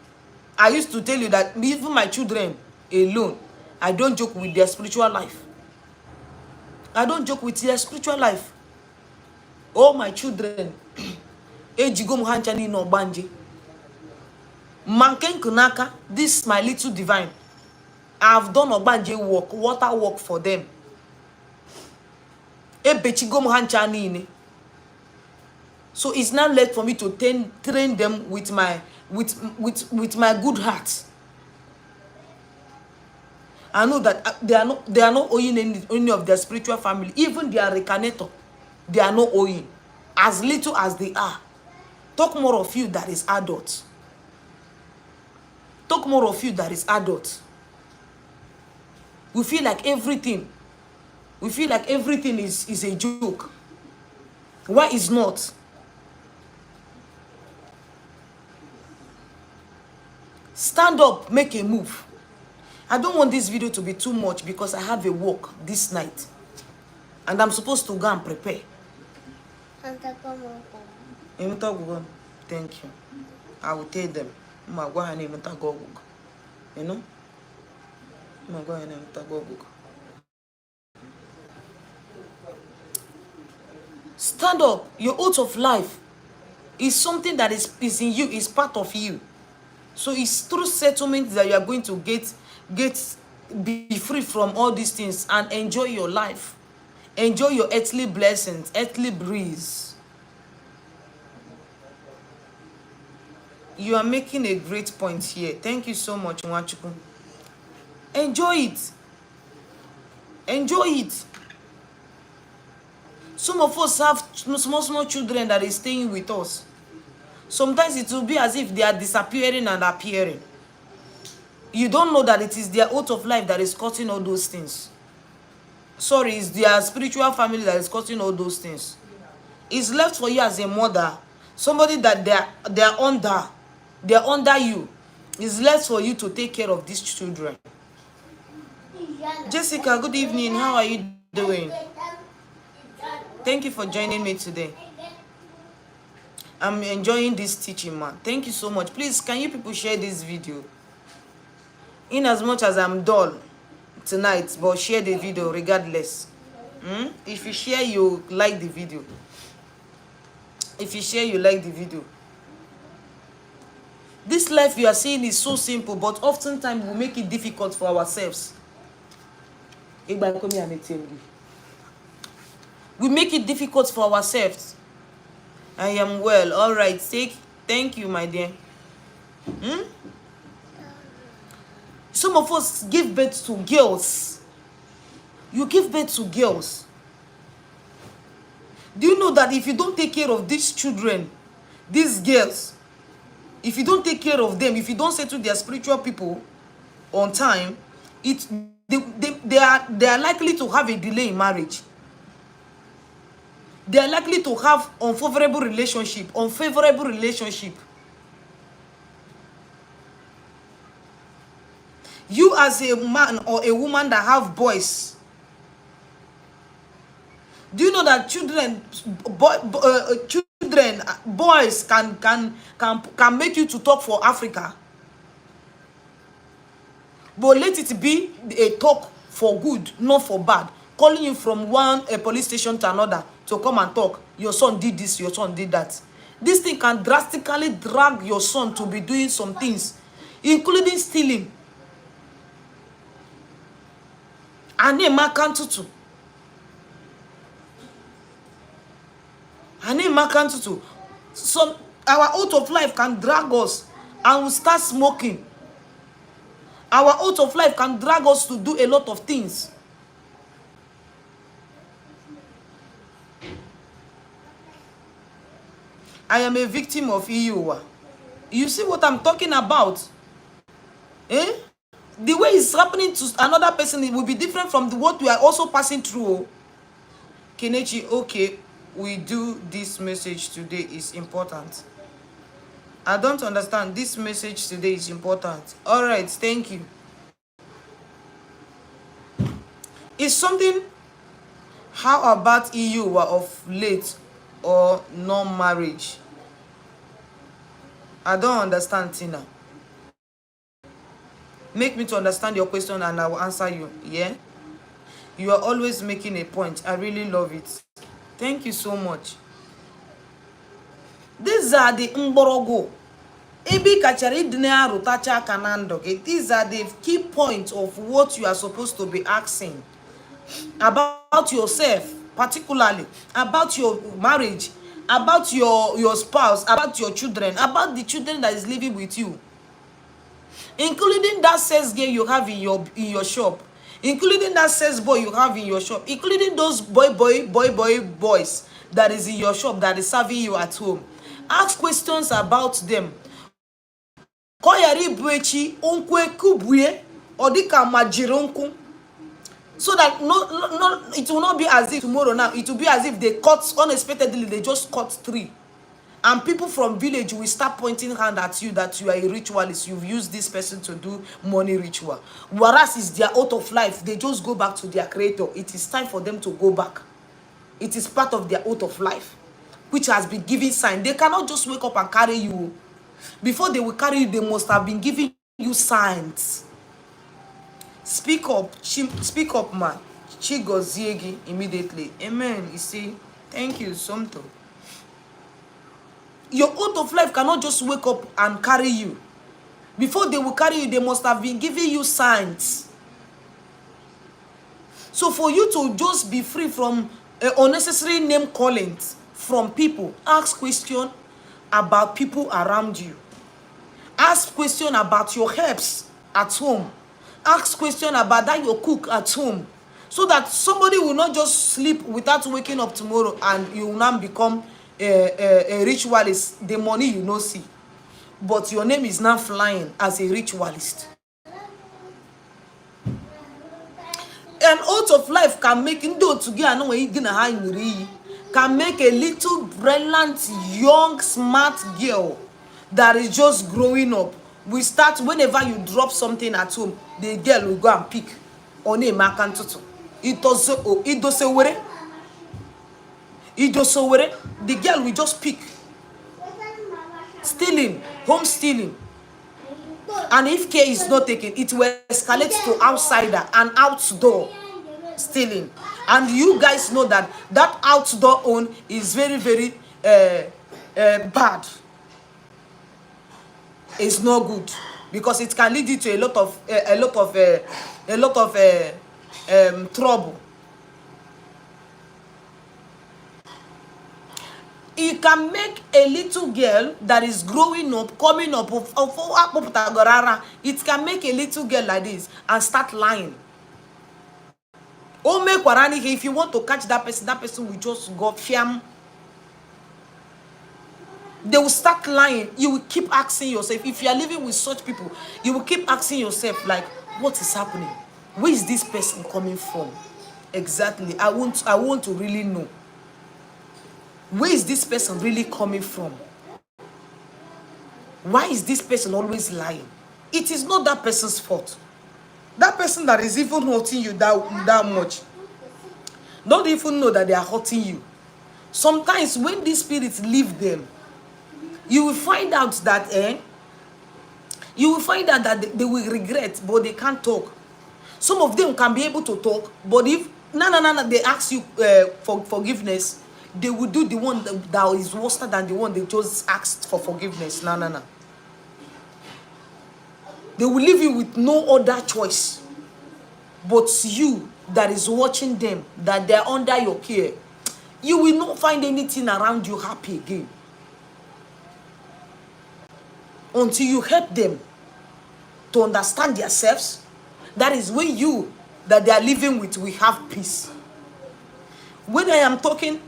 I used to tell you that even my children alone, I don't joke with their spiritual life. I don't joke with their spiritual life. All my children, ejigom hanchani no banje. Manken kunaka, this my little divine. I've done obanje work, water work for them. Ebechigom hanchani ne. So it's not left for me to train them with my good heart. I know that they are not owing any of their spiritual family, even their reincarnator. They are not owing, as little as they are. Talk more of you that is adult. Talk more of you that is adult. We feel like everything is a joke. Why is not? Stand up, make a move. I don't want this video to be too much because I have a work this night. And I'm supposed to go and prepare. Thank you. I will tell them. You know? Stand up. Your oath of life is something that is in you, is part of you. So it's through settlement that you are going to be free from all these things and enjoy your life. Enjoy your earthly blessings, earthly breeze. You are making a great point here. Thank you so much, Nwachukwu. Enjoy it. Enjoy it. Some of us have small children that is staying with us. Sometimes it will be as if they are disappearing and appearing. You don't know that it is their oath of life that is causing all those things. Sorry, it's their spiritual family that is causing all those things. It's left for you as a mother, somebody that they're under you. It's left for you to take care of these children. Jessica, good evening. How are you doing? Thank you for joining me today. I'm enjoying this teaching, man. Thank you so much. Please, can you people share this video? In as much as I'm dull tonight, but share the video regardless. If you share, you like the video. If you share, you like the video. This life you are seeing is so simple, but oftentimes we make it difficult for ourselves. We make it difficult for ourselves. I am well. All right. Thank you, my dear. Some of us give birth to girls. You give birth to girls. Do you know that if you don't take care of these children, these girls, if you don't take care of them, if you don't settle their spiritual people on time, they are likely to have a delay in marriage. They are likely to have unfavorable relationship. You as a man or a woman that have boys, do you know that boys can make you to talk for Africa? But let it be a talk for good, not for bad. Calling you from one police station to another to come and talk. Your son did this, your son did that. This thing can drastically drag your son to be doing some things, including stealing. So our oath of life can drag us and we start smoking. Our oath of life can drag us to do a lot of things. I am a victim of EU. You see what I'm talking about? The way it's happening to another person, it will be different from what we are also passing through. Kenechi, okay, we do this message today is important. I don't understand. This message today is important. All right, thank you. It's something. How about EU of late or non-marriage? I don't understand, Tina. Make me to understand your question and I will answer you. Yeah? You are always making a point. I really love it. Thank you so much. These are the Mborogo. These are the key points of what you are supposed to be asking about yourself, particularly about your marriage, about your spouse, about your children, about the children that is living with you, including that sales girl you have in your shop, including that sales boy you have in your shop, including those boys that is in your shop that is serving you at home. Ask questions about them. So that it will not be as if tomorrow now, it will be as if they cut unexpectedly, they just cut 3. And people from village will start pointing hand at you that you are a ritualist. You've used this person to do money ritual. Whereas it's their oath of life. They just go back to their creator. It is time for them to go back. It is part of their oath of life, which has been given sign. They cannot just wake up and carry you. Before they will carry you, they must have been giving you signs. Speak up, man. Chigoziegi immediately. Amen. You see, thank you, Somto. Your oath of life cannot just wake up and carry you. Before they will carry you, they must have been giving you signs. So for you to just be free from unnecessary name callings from people, ask questions about people around you. Ask question about your herbs at home. Ask question about that you cook at home. So that somebody will not just sleep without waking up tomorrow and you will now become a ritualist. The money you no see. But your name is now flying as a ritualist. An oath of life can make can make a little brilliant, young, smart girl that is just growing up. We start whenever you drop something at home, the girl will go and pick on a makantutu. It does the girl will just pick. Stealing, home stealing. And if care is not taken, it will escalate to outsider and outdoor stealing. And you guys know that that outdoor own is very, very bad. It's not good because it can lead you to a lot of trouble. You can make a little girl that is growing up, coming up, it can make a little girl like this and start lying. If you want to catch that person will just go fiam. They will start lying. You will keep asking yourself, if you are living with such people, you will keep asking yourself, like, what is happening? Where is this person coming from? Exactly. I want to really know. Where is this person really coming from? Why is this person always lying? It is not that person's fault. That person that is even hurting you that much, don't even know that they are hurting you. Sometimes when these spirits leave them, you will find out that they will regret, but they can't talk. Some of them can be able to talk, but if they ask you for forgiveness, they will do the one that is worse than the one they just asked for forgiveness. They will leave you with no other choice. But you that is watching them, that they are under your care, you will not find anything around you happy again. Until you help them to understand themselves, that is when you that they are living with will have peace. When I am talking,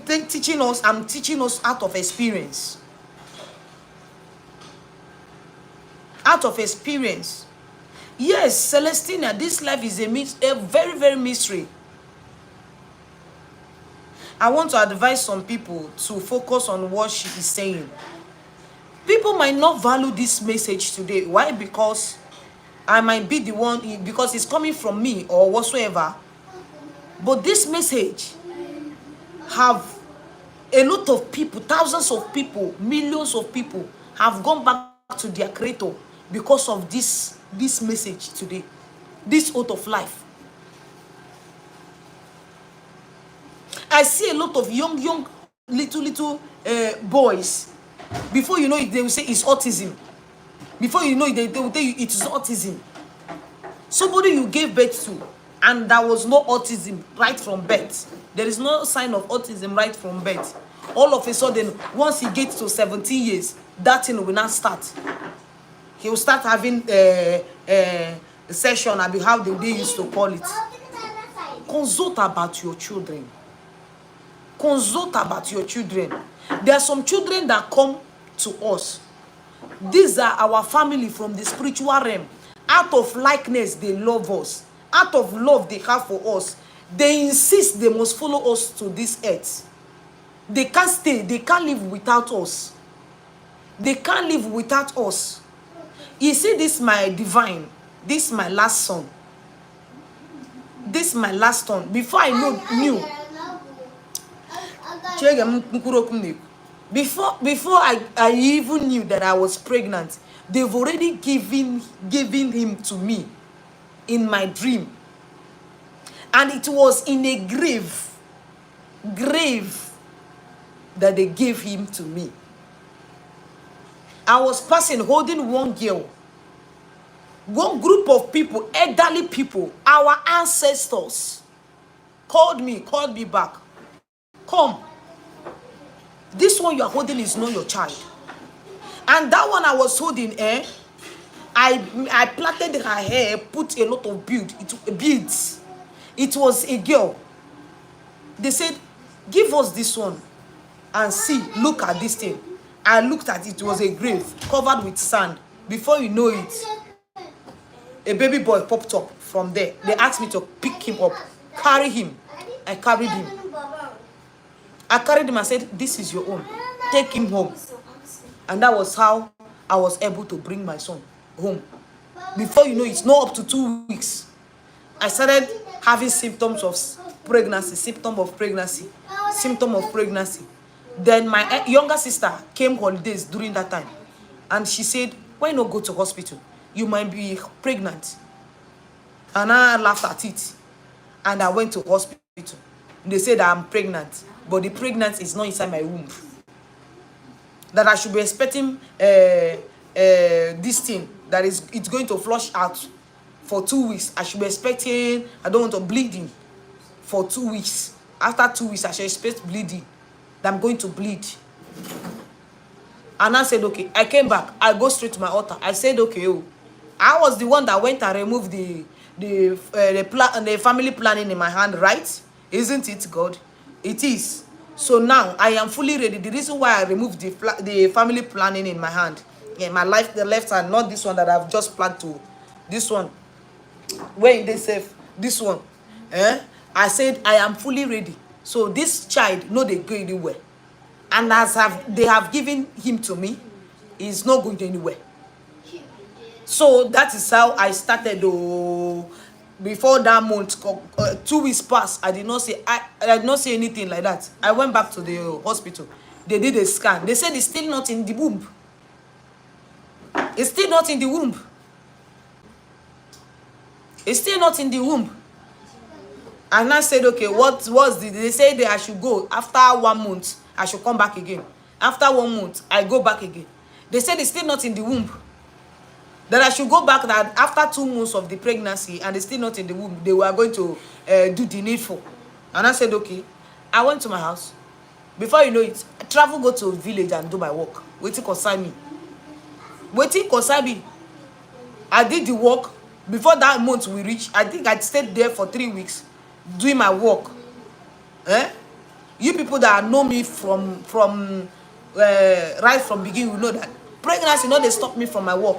teaching us, I'm teaching us out of experience. Out of experience. Yes, Celestina, this life is a very, very mystery. I want to advise some people to focus on what she is saying. People might not value this message today. Why? Because I might be the one, because it's coming from me or whatsoever. But this message have a lot of people, thousands of people, millions of people have gone back to their creator because of this message today, this oath of life. I see a lot of young little boys. Before you know it, they will say it's autism. Before you know it, they will tell you it is autism. Somebody you gave birth to, and there was no autism right from birth. There is no sign of autism right from birth. All of a sudden, once he gets to 17 years, that thing will not start. He will start having a session about how they used to call it. Consult about your children. Consult about your children. There are some children that come to us. These are our family from the spiritual realm. Out of likeness, they love us. Out of love they have for us, they insist they must follow us to this earth. They can't stay. They can't live without us. They can't live without us. You see, this my divine. This my last son. This my last son. Before I knew. Before I even knew that I was pregnant, they've already given him to me in my dream. And it was in a grave that they gave him to me. I was passing, holding one girl. One group of people, elderly people, our ancestors, called me back. Come. This one you are holding is not your child. And that one I was holding, I plaited her hair, put a lot of beads. It was a girl. They said, give us this one and see, look at this thing. I looked at it, it was a grave covered with sand. Before you know it, a baby boy popped up from there. They asked me to pick him up, carry him. I carried him. I carried him and said, this is your own. Take him home. And that was how I was able to bring my son home. Before you know, it's not up to 2 weeks. I started having symptoms of pregnancy, symptom of pregnancy. Then my younger sister came holidays during that time. And she said, why not go to hospital? You might be pregnant. And I laughed at it. And I went to hospital. They said I'm pregnant. But the pregnancy is not inside my womb. That I should be expecting this thing. That it's going to flush out for 2 weeks. I should be expecting, I don't want to bleeding for 2 weeks. After 2 weeks, I should expect bleeding. That I'm going to bleed. And I said, okay. I came back. I go straight to my altar. I said, okay, oh. I was the one that went and removed the family planning in my hand, right? Isn't it, God? It is. So now I am fully ready. The reason why I removed the family planning in my hand, yeah, my life, the left hand, not this one that I've just planned to. This one. Where they safe? This one. I said I am fully ready. So this child, no, they go anywhere. And as they have given him to me, he's not going anywhere. So that is how I started. Before that month, 2 weeks passed. I did not say anything like that. I went back to the hospital. They did a scan. They said it's still not in the womb. It's still not in the womb. It's still not in the womb. And I said, okay, what was the? They said that I should go after 1 month. I should come back again. After 1 month, I go back again. They said it's still not in the womb. That I should go back. That after 2 months of the pregnancy and it's still not in the womb, they were going to do the needful. And I said, okay. I went to my house. Before you know it, I travel, go to a village and do my work. Waiting concern me. Waiting concern me. I did the work. Before that month we reached, I think I stayed there for 3 weeks doing my work. You people that know me from right from beginning, you know that pregnancy, no, they stop me from my work.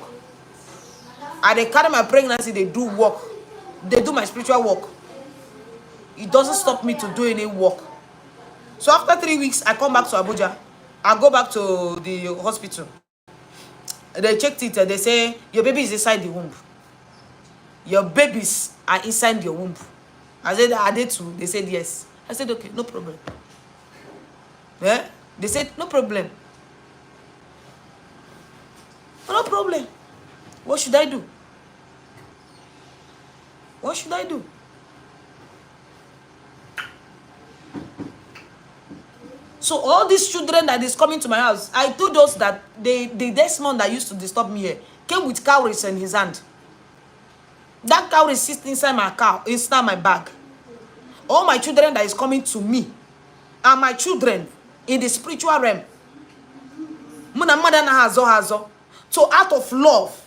And they carry my pregnancy, they do work. They do my spiritual work. It doesn't stop me to do any work. So after 3 weeks, I come back to Abuja. I go back to the hospital. They checked it and they say, your baby is inside the womb. Your babies are inside your womb. I said, are they too? They said, yes. I said, okay, no problem. Yeah? They said, no problem. No problem. What should I do? What should I do? So all these children that is coming to my house, I told us that the Desmond that used to disturb me here came with cowries in his hand. That cowrie sits inside my bag. All my children that is coming to me are my children in the spiritual realm. So out of love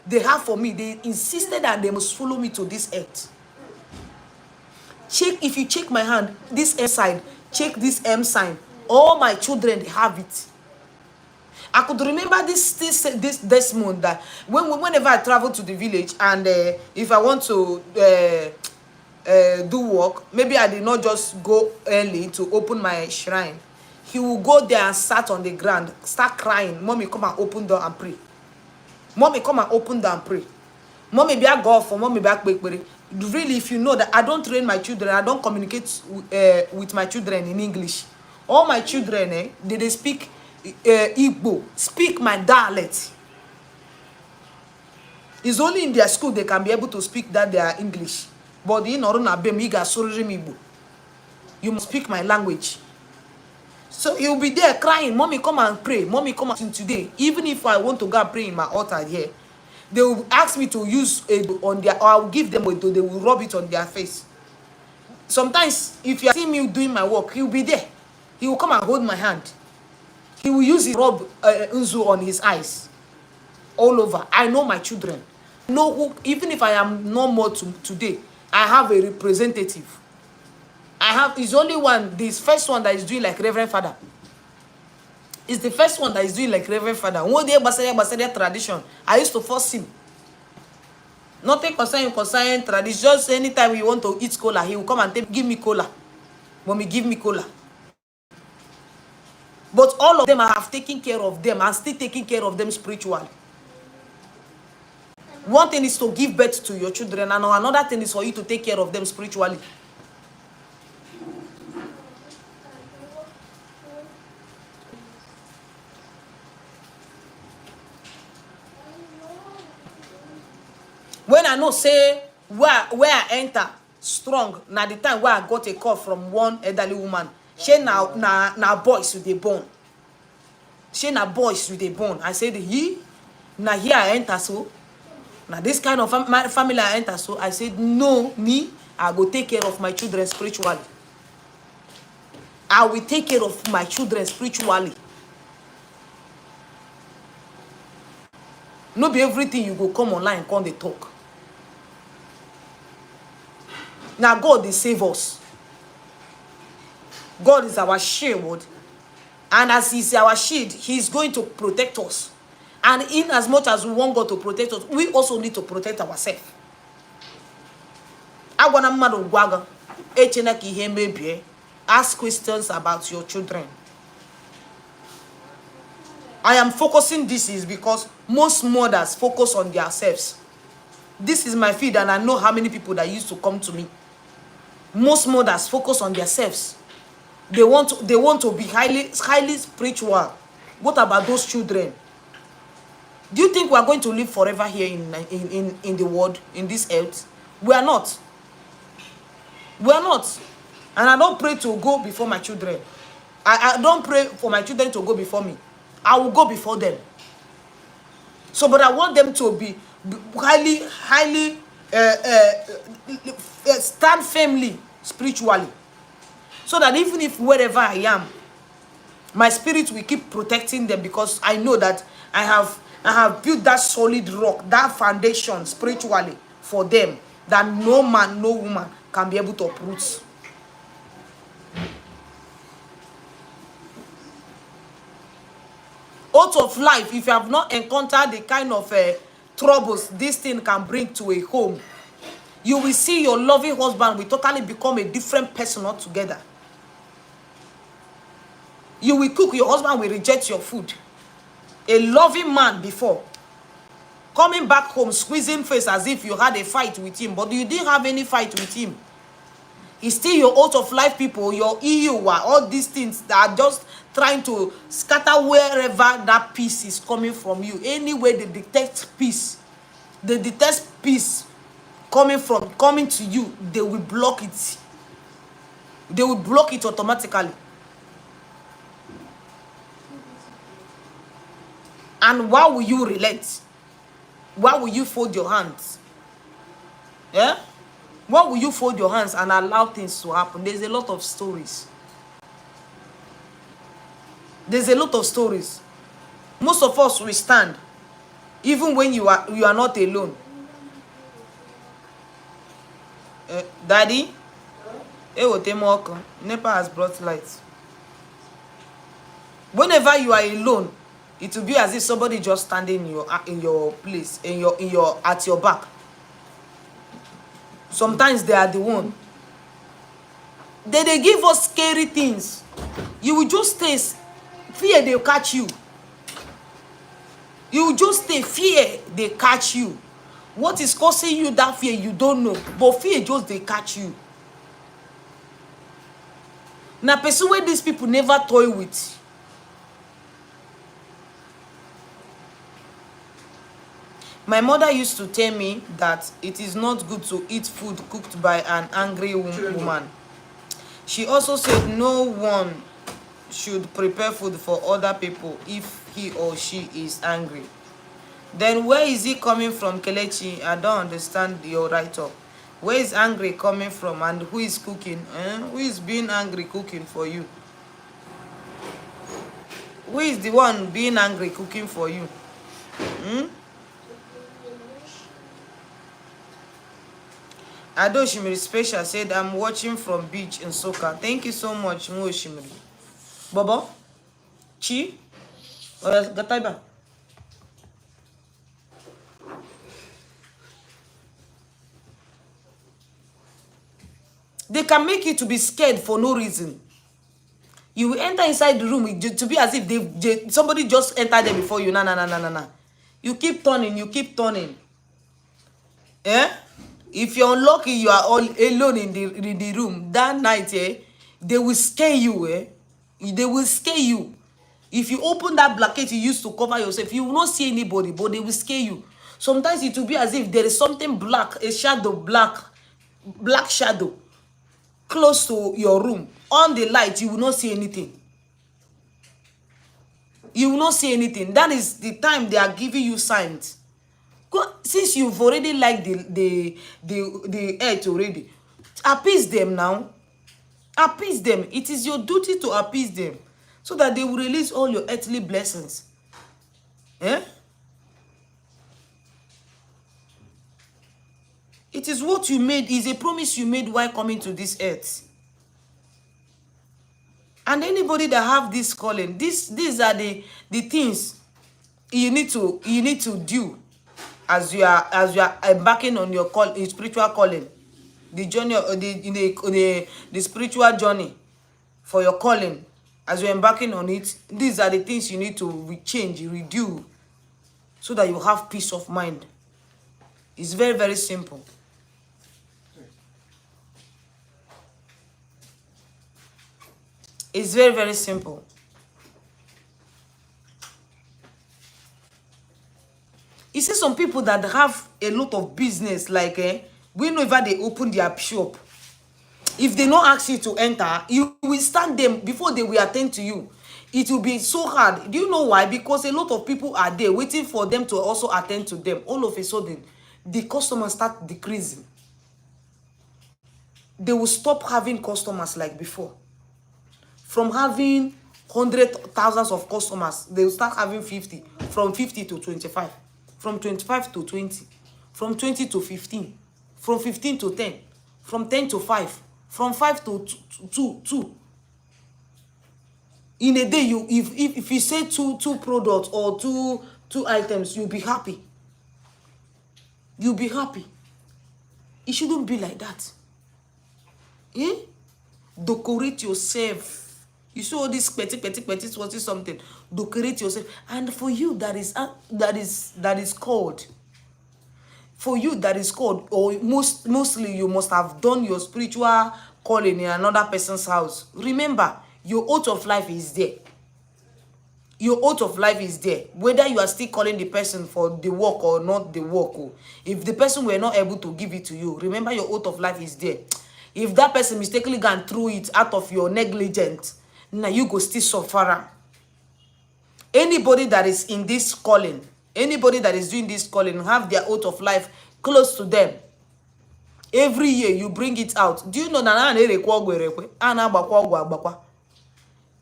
they have for me, they insisted that they must follow me to this earth. Check, if you check my hand, this M side, check this M sign. All my children, they have it. I could remember this month that whenever I travel to the village and if I want to do work, maybe I did not just go early to open my shrine. He will go there and sat on the ground, start crying. Mommy, come and open door and pray. Mommy, come and open door and pray. Mommy, be a golf for mommy back. Really, if you know that I don't train my children, I don't communicate with my children in English. All my children, they speak Igbo, speak my dialect. It's only in their school they can be able to speak that they are English. But in Igbo, you must speak my language. So he'll be there crying, mommy, come and pray. Mommy, come and today. Even if I want to go and pray in my altar here, they will ask me to use it on their, or I'll give them it, they will rub it on their face. Sometimes, if you see me doing my work, he'll be there. He will come and hold my hand. He will use his rub unzu on his eyes all over. I know my children. Know who, even if I am no more today, I have a representative. I have, is only one, this first one that is doing like Reverend Father. Is the first one that is doing like Reverend Father. One day, Basadia tradition. I used to force him. Nothing concerning tradition. Just anytime we want to eat cola, he will come and give me cola. Mommy, give me cola. But all of them, I have taken care of them and still taking care of them spiritually. One thing is to give birth to your children, and another thing is for you to take care of them spiritually. When I know, say, where I enter strong, now the time where I got a call from one elderly woman, she na boys with a bone. She na boys with a bone. I said, now here I enter so. Now this kind of family I enter so. I said, no, me, I go take care of my children spiritually. I will take care of my children spiritually. No be everything you go come online and come they talk. Now God will save us. God is our shield. And as He's our shield, He's going to protect us. And in as much as we want God to protect us, we also need to protect ourselves. Ask questions about your children. I am focusing this is because most mothers focus on themselves. This is my feed, and I know how many people that used to come to me. Most mothers focus on themselves. They want to be highly spiritual. What about those children? Do you think we are going to live forever here in the world, in this earth? We are not. We are not. And I don't pray to go before my children. I don't pray for my children to go before me. I will go before them. So, but I want them to be highly stand firmly spiritually, so that even if wherever I am, my spirit will keep protecting them, because I know that I have built that solid rock, that foundation spiritually for them, that no man, no woman can be able to uproot. Out of life, if you have not encountered the kind of troubles this thing can bring to a home, you will see your loving husband will totally become a different person altogether. You will cook, your husband will reject your food. A loving man before, coming back home, squeezing face as if you had a fight with him, but you didn't have any fight with him. It's still your out of life people, your EU, all these things that are just trying to scatter wherever that peace is coming from you. Anyway, they detect peace. They detect peace coming to you. They will block it. They will block it automatically. And why will you relent? Why will you fold your hands? Yeah? Why will you fold your hands and allow things to happen? There's a lot of stories. There's a lot of stories. Most of us will stand, even when you are not alone. Daddy, NEPA has brought light. Whenever you are alone, it will be as if somebody just standing in your place, at your back. Sometimes they are the one. They give us scary things. You will just stay. Fear, they'll catch you. You will just stay. Fear, they catch you. What is causing you that fear, you don't know. But fear, just they catch you. Now, person where these people never toy with. My mother used to tell me that it is not good to eat food cooked by an angry woman. She also said no one should prepare food for other people if he or she is angry. Then where is he coming from, Kelechi? I don't understand your write-up. Where is angry coming from, and who is cooking? Who is being angry cooking for you? Who is the one being angry cooking for you? Ado Shimiri Special said, I'm watching from beach in Soka. Thank you so much, Mo Shimiri. Bobo? Chi? Gataiba? They can make you to be scared for no reason. You will enter inside the room to be as if somebody just entered there before you. Nah. You keep turning, Eh? If you're unlucky, you are all alone in the room. That night, they will scare you, They will scare you. If you open that blanket you used to cover yourself, you will not see anybody, but they will scare you. Sometimes it will be as if there is something black, a shadow, black shadow, close to your room. On the light, you will not see anything. You will not see anything. That is the time they are giving you signs. Since you've already liked the earth already, appease them now. Appease them. It is your duty to appease them, so that they will release all your earthly blessings. Eh? It is what you made, is a promise you made while coming to this earth. And anybody that have this calling, these are the things you need to do as you are embarking on your spiritual calling, the journey, the spiritual journey for your calling. As you're embarking on it, these are the things you need to change, redo, so that you have peace of mind. It's very, very simple. It's very, very simple. You see some people that have a lot of business, like whenever they open their shop, if they not ask you to enter, you will stand them before they will attend to you. It will be so hard. Do you know why? Because a lot of people are there waiting for them to also attend to them. All of a sudden, the customers start decreasing. They will stop having customers like before. From having hundreds, thousands of customers, they will start having 50. From 50 to 25. From 25 to 20. From 20 to 15. From 15 to 10. From 10 to 5. From 5 to 2. In a day, if you say two products or two items, you'll be happy. You'll be happy. It shouldn't be like that. Decorate yourself. You saw all this petty, something. Decorate yourself. And for you, that is called. For you, that is called. Or mostly, you must have done your spiritual calling in another person's house. Remember, your oath of life is there. Your oath of life is there. Whether you are still calling the person for the work or not the work. If the person were not able to give it to you, remember your oath of life is there. If that person mistakenly gone through it out of your negligence, now you go still suffer. Anybody that is in this calling, anybody that is doing this calling, have their oath of life close to them. Every year you bring it out. Do you know that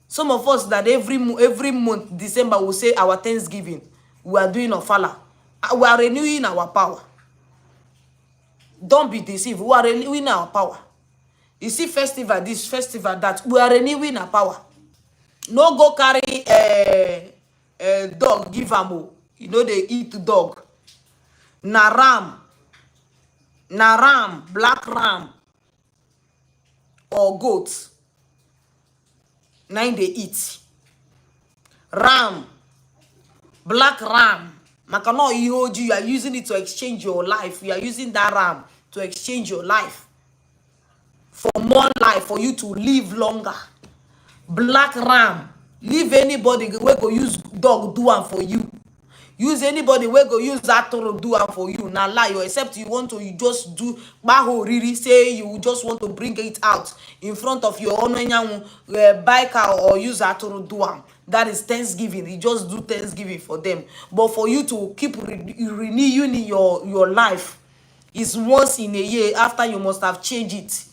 some of us that every month December will say our Thanksgiving, we are doing ofala. We are renewing our power. Don't be deceived. We are renewing our power. You see festival, this festival, that, we are renewing our power. No go carry a dog, give am. You know they eat dog. Na ram, black ram, or goat. Now they eat. Ram, black ram. Makano ihoji, you are using it to exchange your life. You are using that ram to exchange your life. For more life, for you to live longer. Black ram, leave anybody wey go use dog do am for you. Use anybody wey go use that to do am for you. Now lie, except you want to, you just do baho riri, say you just want to bring it out in front of your own biker or use that to do am. That is Thanksgiving. You just do Thanksgiving for them. But for you to keep renewing your life is once in a year, after you must have changed it.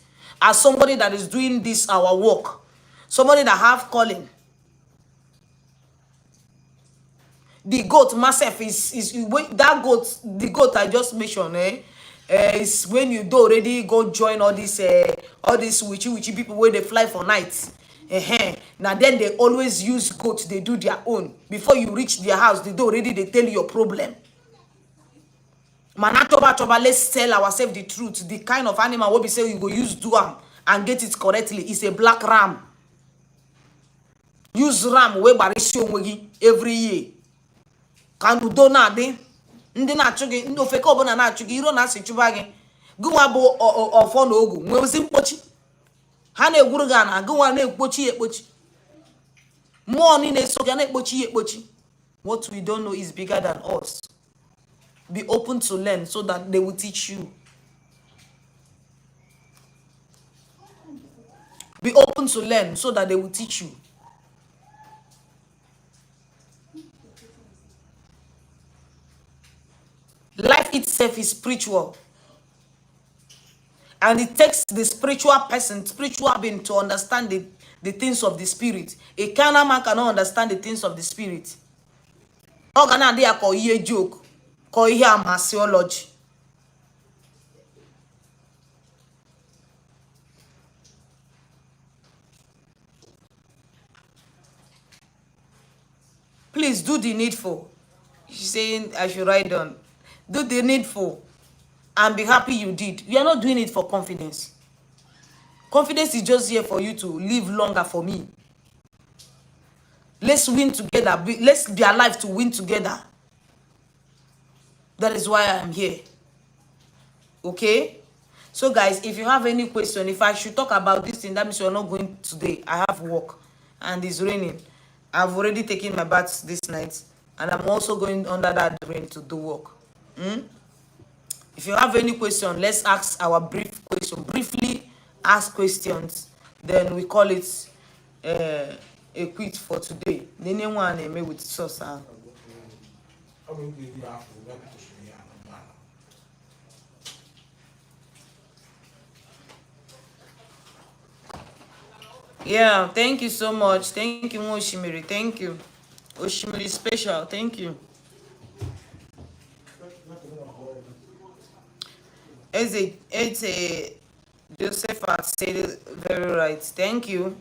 As somebody that is doing this our work, somebody that have calling, The goat myself is that goat, the goat I just mentioned, is when you do already go join all these witchy people where they fly for night. Now then they always use goat, they do their own. Before you reach their house, they do already, they tell you your problem. Manatoba, let's tell ourselves the truth. The kind of animal what we say you go use do am and get it correctly is a black ram. Use ram we barisi onwegi every year. Can you do na dị ndị na-achụ gị, ndị ofeke ọbụla na-achụ gị, iro na-asị chụba gị, gụnwa bụ ọfọ na ogu nwee ozi mkpochi ha na-egwuru gị na gụnwa na-ekpochi ya ekpochi, mmụọ niile so gị na-ekpochi ya ekpochi. What we don't know is bigger than us. Be open to learn so that they will teach you. Be open to learn so that they will teach you. Life itself is spiritual. And it takes the spiritual person, spiritual being to understand the things of the spirit. A carnal man cannot understand the things of the spirit. Organa dey call ye joke, call ye amasiology. Please do the needful. She's saying I should write down. Do the needful and be happy you did. You are not doing it for confidence. Confidence is just here for you to live longer for me. Let's win together. Let's be alive to win together. That is why I am here. Okay? So guys, if you have any question, if I should talk about this thing, that means you're not going today. I have work and it's raining. I've already taken my bath this night and I'm also going under that rain to do work. If you have any question, let's ask our brief question. Briefly ask questions. Then we call it a quit for today. Then one me with sauce. Yeah, thank you so much. Thank you, Oshimiri. Thank you. Oshimiri special. Thank you. It's a Joseph had said it very right. Thank you.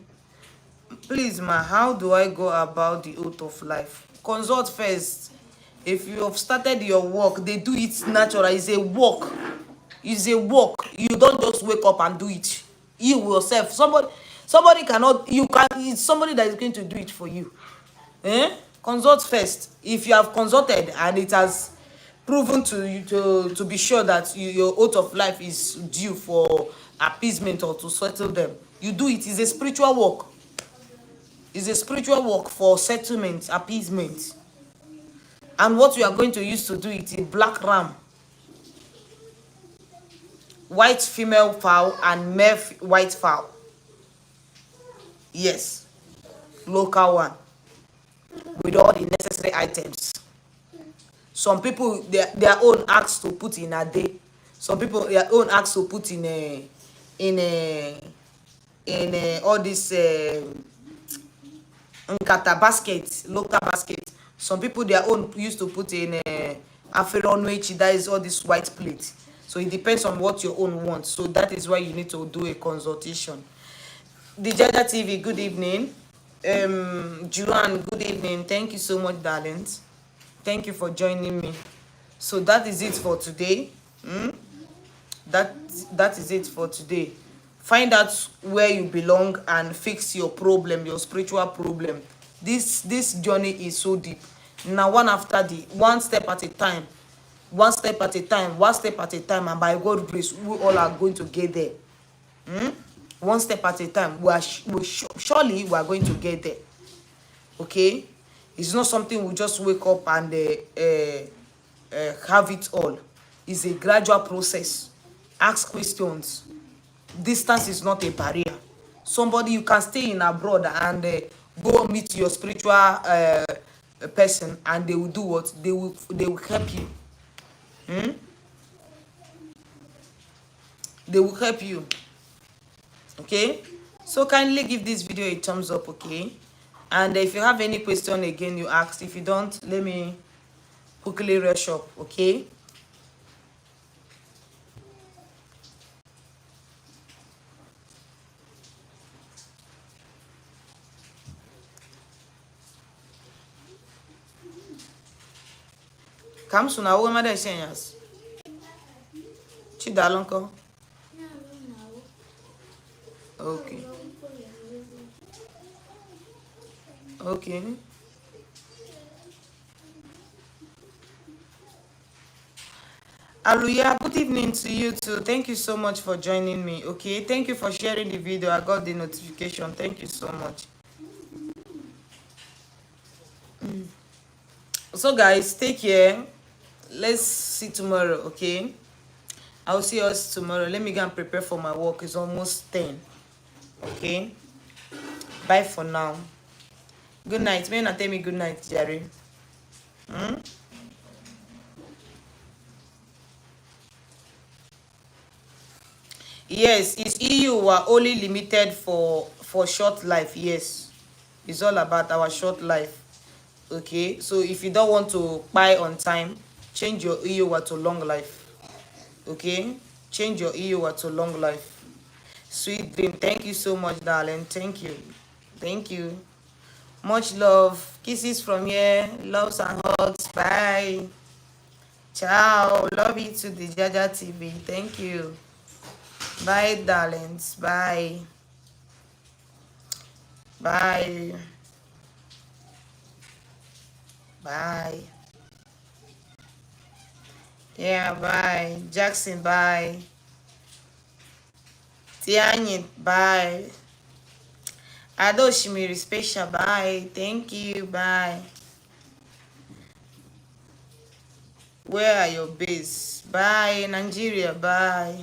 Please, ma, how do I go about the oath of life? Consult first. If you have started your work, they do it natural. It's a work. It's a work. You don't just wake up and do it. You yourself. Somebody cannot. You can. It's somebody that is going to do it for you. Consult first. If you have consulted and it has proven to you to be sure that your oath of life is due for appeasement or to settle them, you do it. It's a spiritual work. It's a spiritual work for settlement, appeasement. And what we are going to use to do it is black ram, white female fowl, and male white fowl. Yes, local one with all the necessary items. Some people their own acts to put in a day. Some people their own acts to put in all this nkata basket, local basket. Some people their own used to put in afironwechi, that is all this white plate. So it depends on what your own wants. So that is why you need to do a consultation. The Jaja TV, good evening. Juan, good evening. Thank you so much, darlings. Thank you for joining me. So that is it for today. That is it for today. Find out where you belong and fix your problem, your spiritual problem. This journey is so deep. Now one after the one step at a time, one step at a time, one step at a time, and by God's grace, we all are going to get there. One step at a time. Surely we are going to get there. Okay, it's not something we just wake up and have it all. It's a gradual process. Ask questions. Distance is not a barrier. Somebody you can stay in abroad and go meet your spiritual person, and they will do what? They will help you. They will help you. Okay, so kindly give this video a thumbs up. Okay, And if you have any question again, you ask. If you don't, let me quickly rush up, okay? Kamsuna, what am I saying? Chidalonko. Okay. Okay. Aluya, good evening to you too. Thank you so much for joining me. Okay, thank you for sharing the video. I got the notification. Thank you so much. So guys, take care. Let's see tomorrow, okay? I'll see us tomorrow. Let me go and prepare for my work. It's almost 10. Okay? Bye for now. Good night. May you not tell me good night, Jerry? Hmm? Yes, it's EU. We are only limited for short life. Yes, it's all about our short life. Okay, so if you don't want to buy on time, change your EU to long life. Okay, change your EU to long life. Sweet dream. Thank you so much, darling. Thank you. Thank you. Much love. Kisses from here. Loves and hugs. Bye. Ciao. Love you to the Jaja TV. Thank you. Bye, darlings. Bye. Bye. Bye. Yeah, bye. Jackson, bye. Tianyi, bye. Adoshimiri Special, bye. Thank you, bye. Where are your base? Bye. Nigeria, bye.